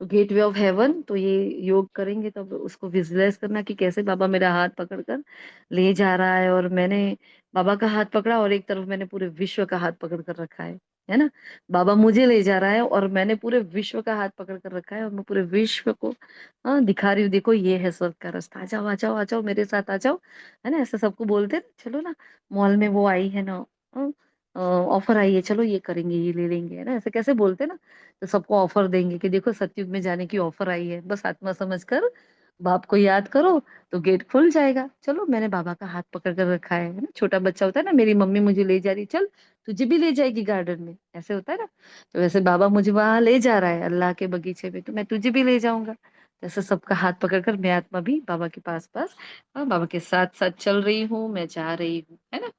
तो गेटवे ऑफ हेवन, तो ये योग करेंगे तब उसको विजुलाइज करना कि कैसे बाबा मेरा हाथ पकड़कर ले जा रहा है, और मैंने बाबा का हाथ पकड़ा और एक तरफ मैंने पूरे विश्व का हाथ पकड़ कर रखा है ना। बाबा मुझे ले जा रहा है और मैंने पूरे विश्व का हाथ पकड़ कर रखा है, और मैं पूरे विश्व को, हाँ, दिखा रही हूँ, देखो ये है स्वर्ग का रास्ता, आ जाओ आ जाओ आ जाओ मेरे साथ आ जाओ, है ना। ऐसे सबको बोलते ना, चलो ना, मॉल में वो आई है ना, ऑफर आई है, चलो ये करेंगे, ये ले लेंगे, है ना, ऐसे कैसे बोलते ना। तो सबको ऑफर देंगे कि देखो सतयुग में जाने की ऑफर आई है, बस आत्मा समझकर बाप को याद करो तो गेट खुल जाएगा। चलो, मैंने बाबा का हाथ पकड़ कर रखा है ना। छोटा बच्चा होता है ना, मेरी मम्मी मुझे ले जा रही, चल तुझे भी ले जाएगी गार्डन में, ऐसे होता है ना। तो वैसे बाबा मुझे वहां ले जा रहा है अल्लाह के बगीचे में, तो मैं तुझे भी ले जाऊंगा। जैसे सबका हाथ पकड़कर मैं आत्मा भी बाबा के पास पास, हाँ, बाबा के साथ साथ चल रही हूँ, मैं जा रही हूँ, है ना।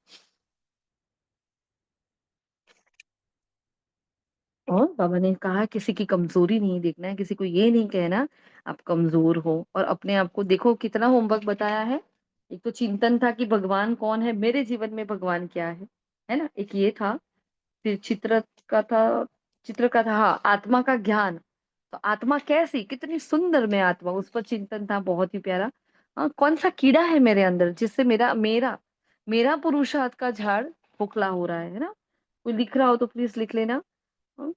और बाबा ने कहा किसी की कमजोरी नहीं देखना है, किसी को ये नहीं कहना आप कमजोर हो। और अपने आप को देखो, कितना होमवर्क बताया है। एक तो चिंतन था कि भगवान कौन है, मेरे जीवन में भगवान क्या है ना, एक ये था। फिर का था चित्र का था, हाँ, आत्मा का ज्ञान। तो आत्मा कैसी, कितनी सुंदर मैं आत्मा, उस पर चिंतन था बहुत ही प्यारा। हाँ, कौन सा कीड़ा है मेरे अंदर जिससे मेरा मेरा मेरा पुरुषार्थ का झाड़ खोखला हो रहा है ना। कोई लिख रहा हो तो प्लीज लिख लेना। हाँ,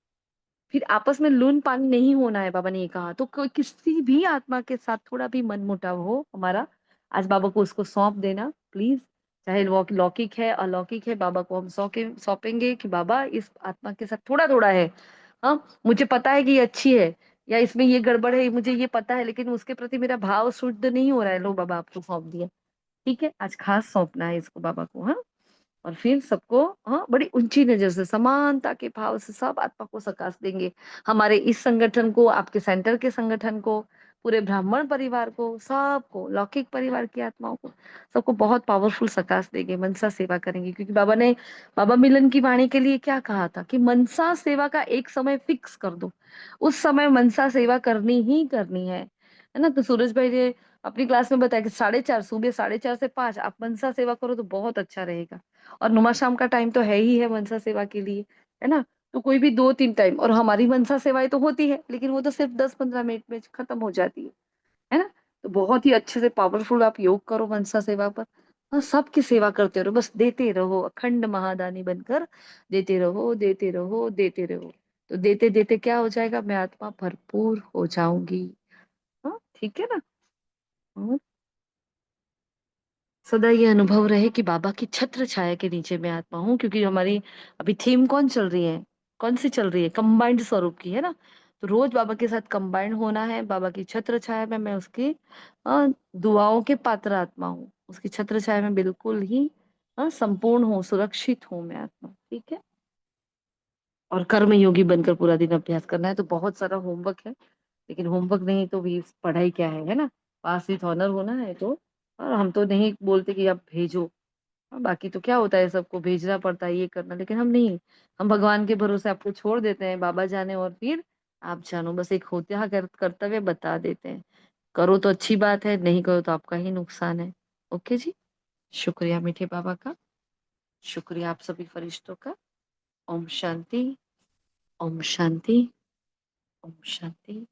फिर आपस में लून पानी नहीं होना है, बाबा ने ये कहा। तो कोई किसी भी आत्मा के साथ थोड़ा भी मनमुटाव हो हमारा, आज बाबा को उसको सौंप देना प्लीज। चाहे वो लौकिक है अलौकिक है, बाबा को हम सौंपेंगे कि बाबा इस आत्मा के साथ थोड़ा थोड़ा है, हाँ, मुझे पता है कि ये अच्छी है या इसमें ये गड़बड़ है, मुझे ये पता है, लेकिन उसके प्रति मेरा भाव शुद्ध नहीं हो रहा है, लो बाबा आपको सौंप दिया। ठीक है, आज खास सौंपना है इसको बाबा को, हाँ। और फिर सबको, हाँ, बड़ी ऊंची नजर से समानता के भाव से सब आत्मा को सकाश देंगे। हमारे इस संगठन को, आपके सेंटर के संगठन को, पूरे ब्राह्मण परिवार को, सबको, लौकिक परिवार की आत्माओं को, सबको बहुत पावरफुल सकाश देंगे, मनसा सेवा करेंगे। क्योंकि बाबा ने, बाबा मिलन की वाणी के लिए क्या कहा था कि मनसा सेवा का एक समय फिक्स कर दो, उस समय मनसा सेवा करनी ही करनी है ना। तो सूरज भाई ने अपनी क्लास में बताया कि 4:30, सुबह 4:30 से 5 आप मनसा सेवा करो तो बहुत अच्छा रहेगा। और नुमा शाम का टाइम तो है ही है मनसा सेवा के लिए, है ना। तो कोई भी 2-3 टाइम, और हमारी मनसा सेवाएं तो होती है लेकिन वो तो सिर्फ 10-15 मिनट में खत्म हो जाती है ना। तो बहुत ही अच्छे से पावरफुल आप योग करो मनसा सेवा पर। हाँ, सबकी सेवा करते रहो, बस देते रहो, अखंड महादानी बनकर देते रहो देते रहो देते रहो। तो देते देते क्या हो जाएगा, मैं आत्मा भरपूर हो जाऊंगी। हाँ, ठीक है ना। हाँ, सदा ये अनुभव रहे कि बाबा की छत्र छाया के नीचे मैं आत्मा हूँ। क्योंकि हमारी अभी थीम कौन चल रही है, कौन सी चल रही है, कंबाइंड स्वरूप की, है ना। तो रोज बाबा के साथ कंबाइंड होना है, बाबा की छत्र छाया में मैं उसकी दुआओं के पात्र आत्मा हूँ, उसकी छत्र छाया में बिल्कुल ही संपूर्ण हूँ, सुरक्षित हूँ मैं आत्मा। ठीक है। और कर्म योगी बनकर पूरा दिन अभ्यास करना है। तो बहुत सारा होमवर्क है, लेकिन होमवर्क नहीं तो भी पढ़ाई क्या है ना? पास विथ ऑनर होना है तो। और हम तो नहीं बोलते कि आप भेजो, बाकी तो क्या होता है, सबको भेजना पड़ता है ये करना, लेकिन हम नहीं, हम भगवान के भरोसे आपको छोड़ देते हैं, बाबा जाने और फिर आप जानो, बस एक होता कर्तव्य बता देते हैं। करो तो अच्छी बात है, नहीं करो तो आपका ही नुकसान है। ओके जी, शुक्रिया मीठे बाबा का, शुक्रिया आप सभी फरिश्तों का। ओम शांति, ओम शांति, ओम शांति।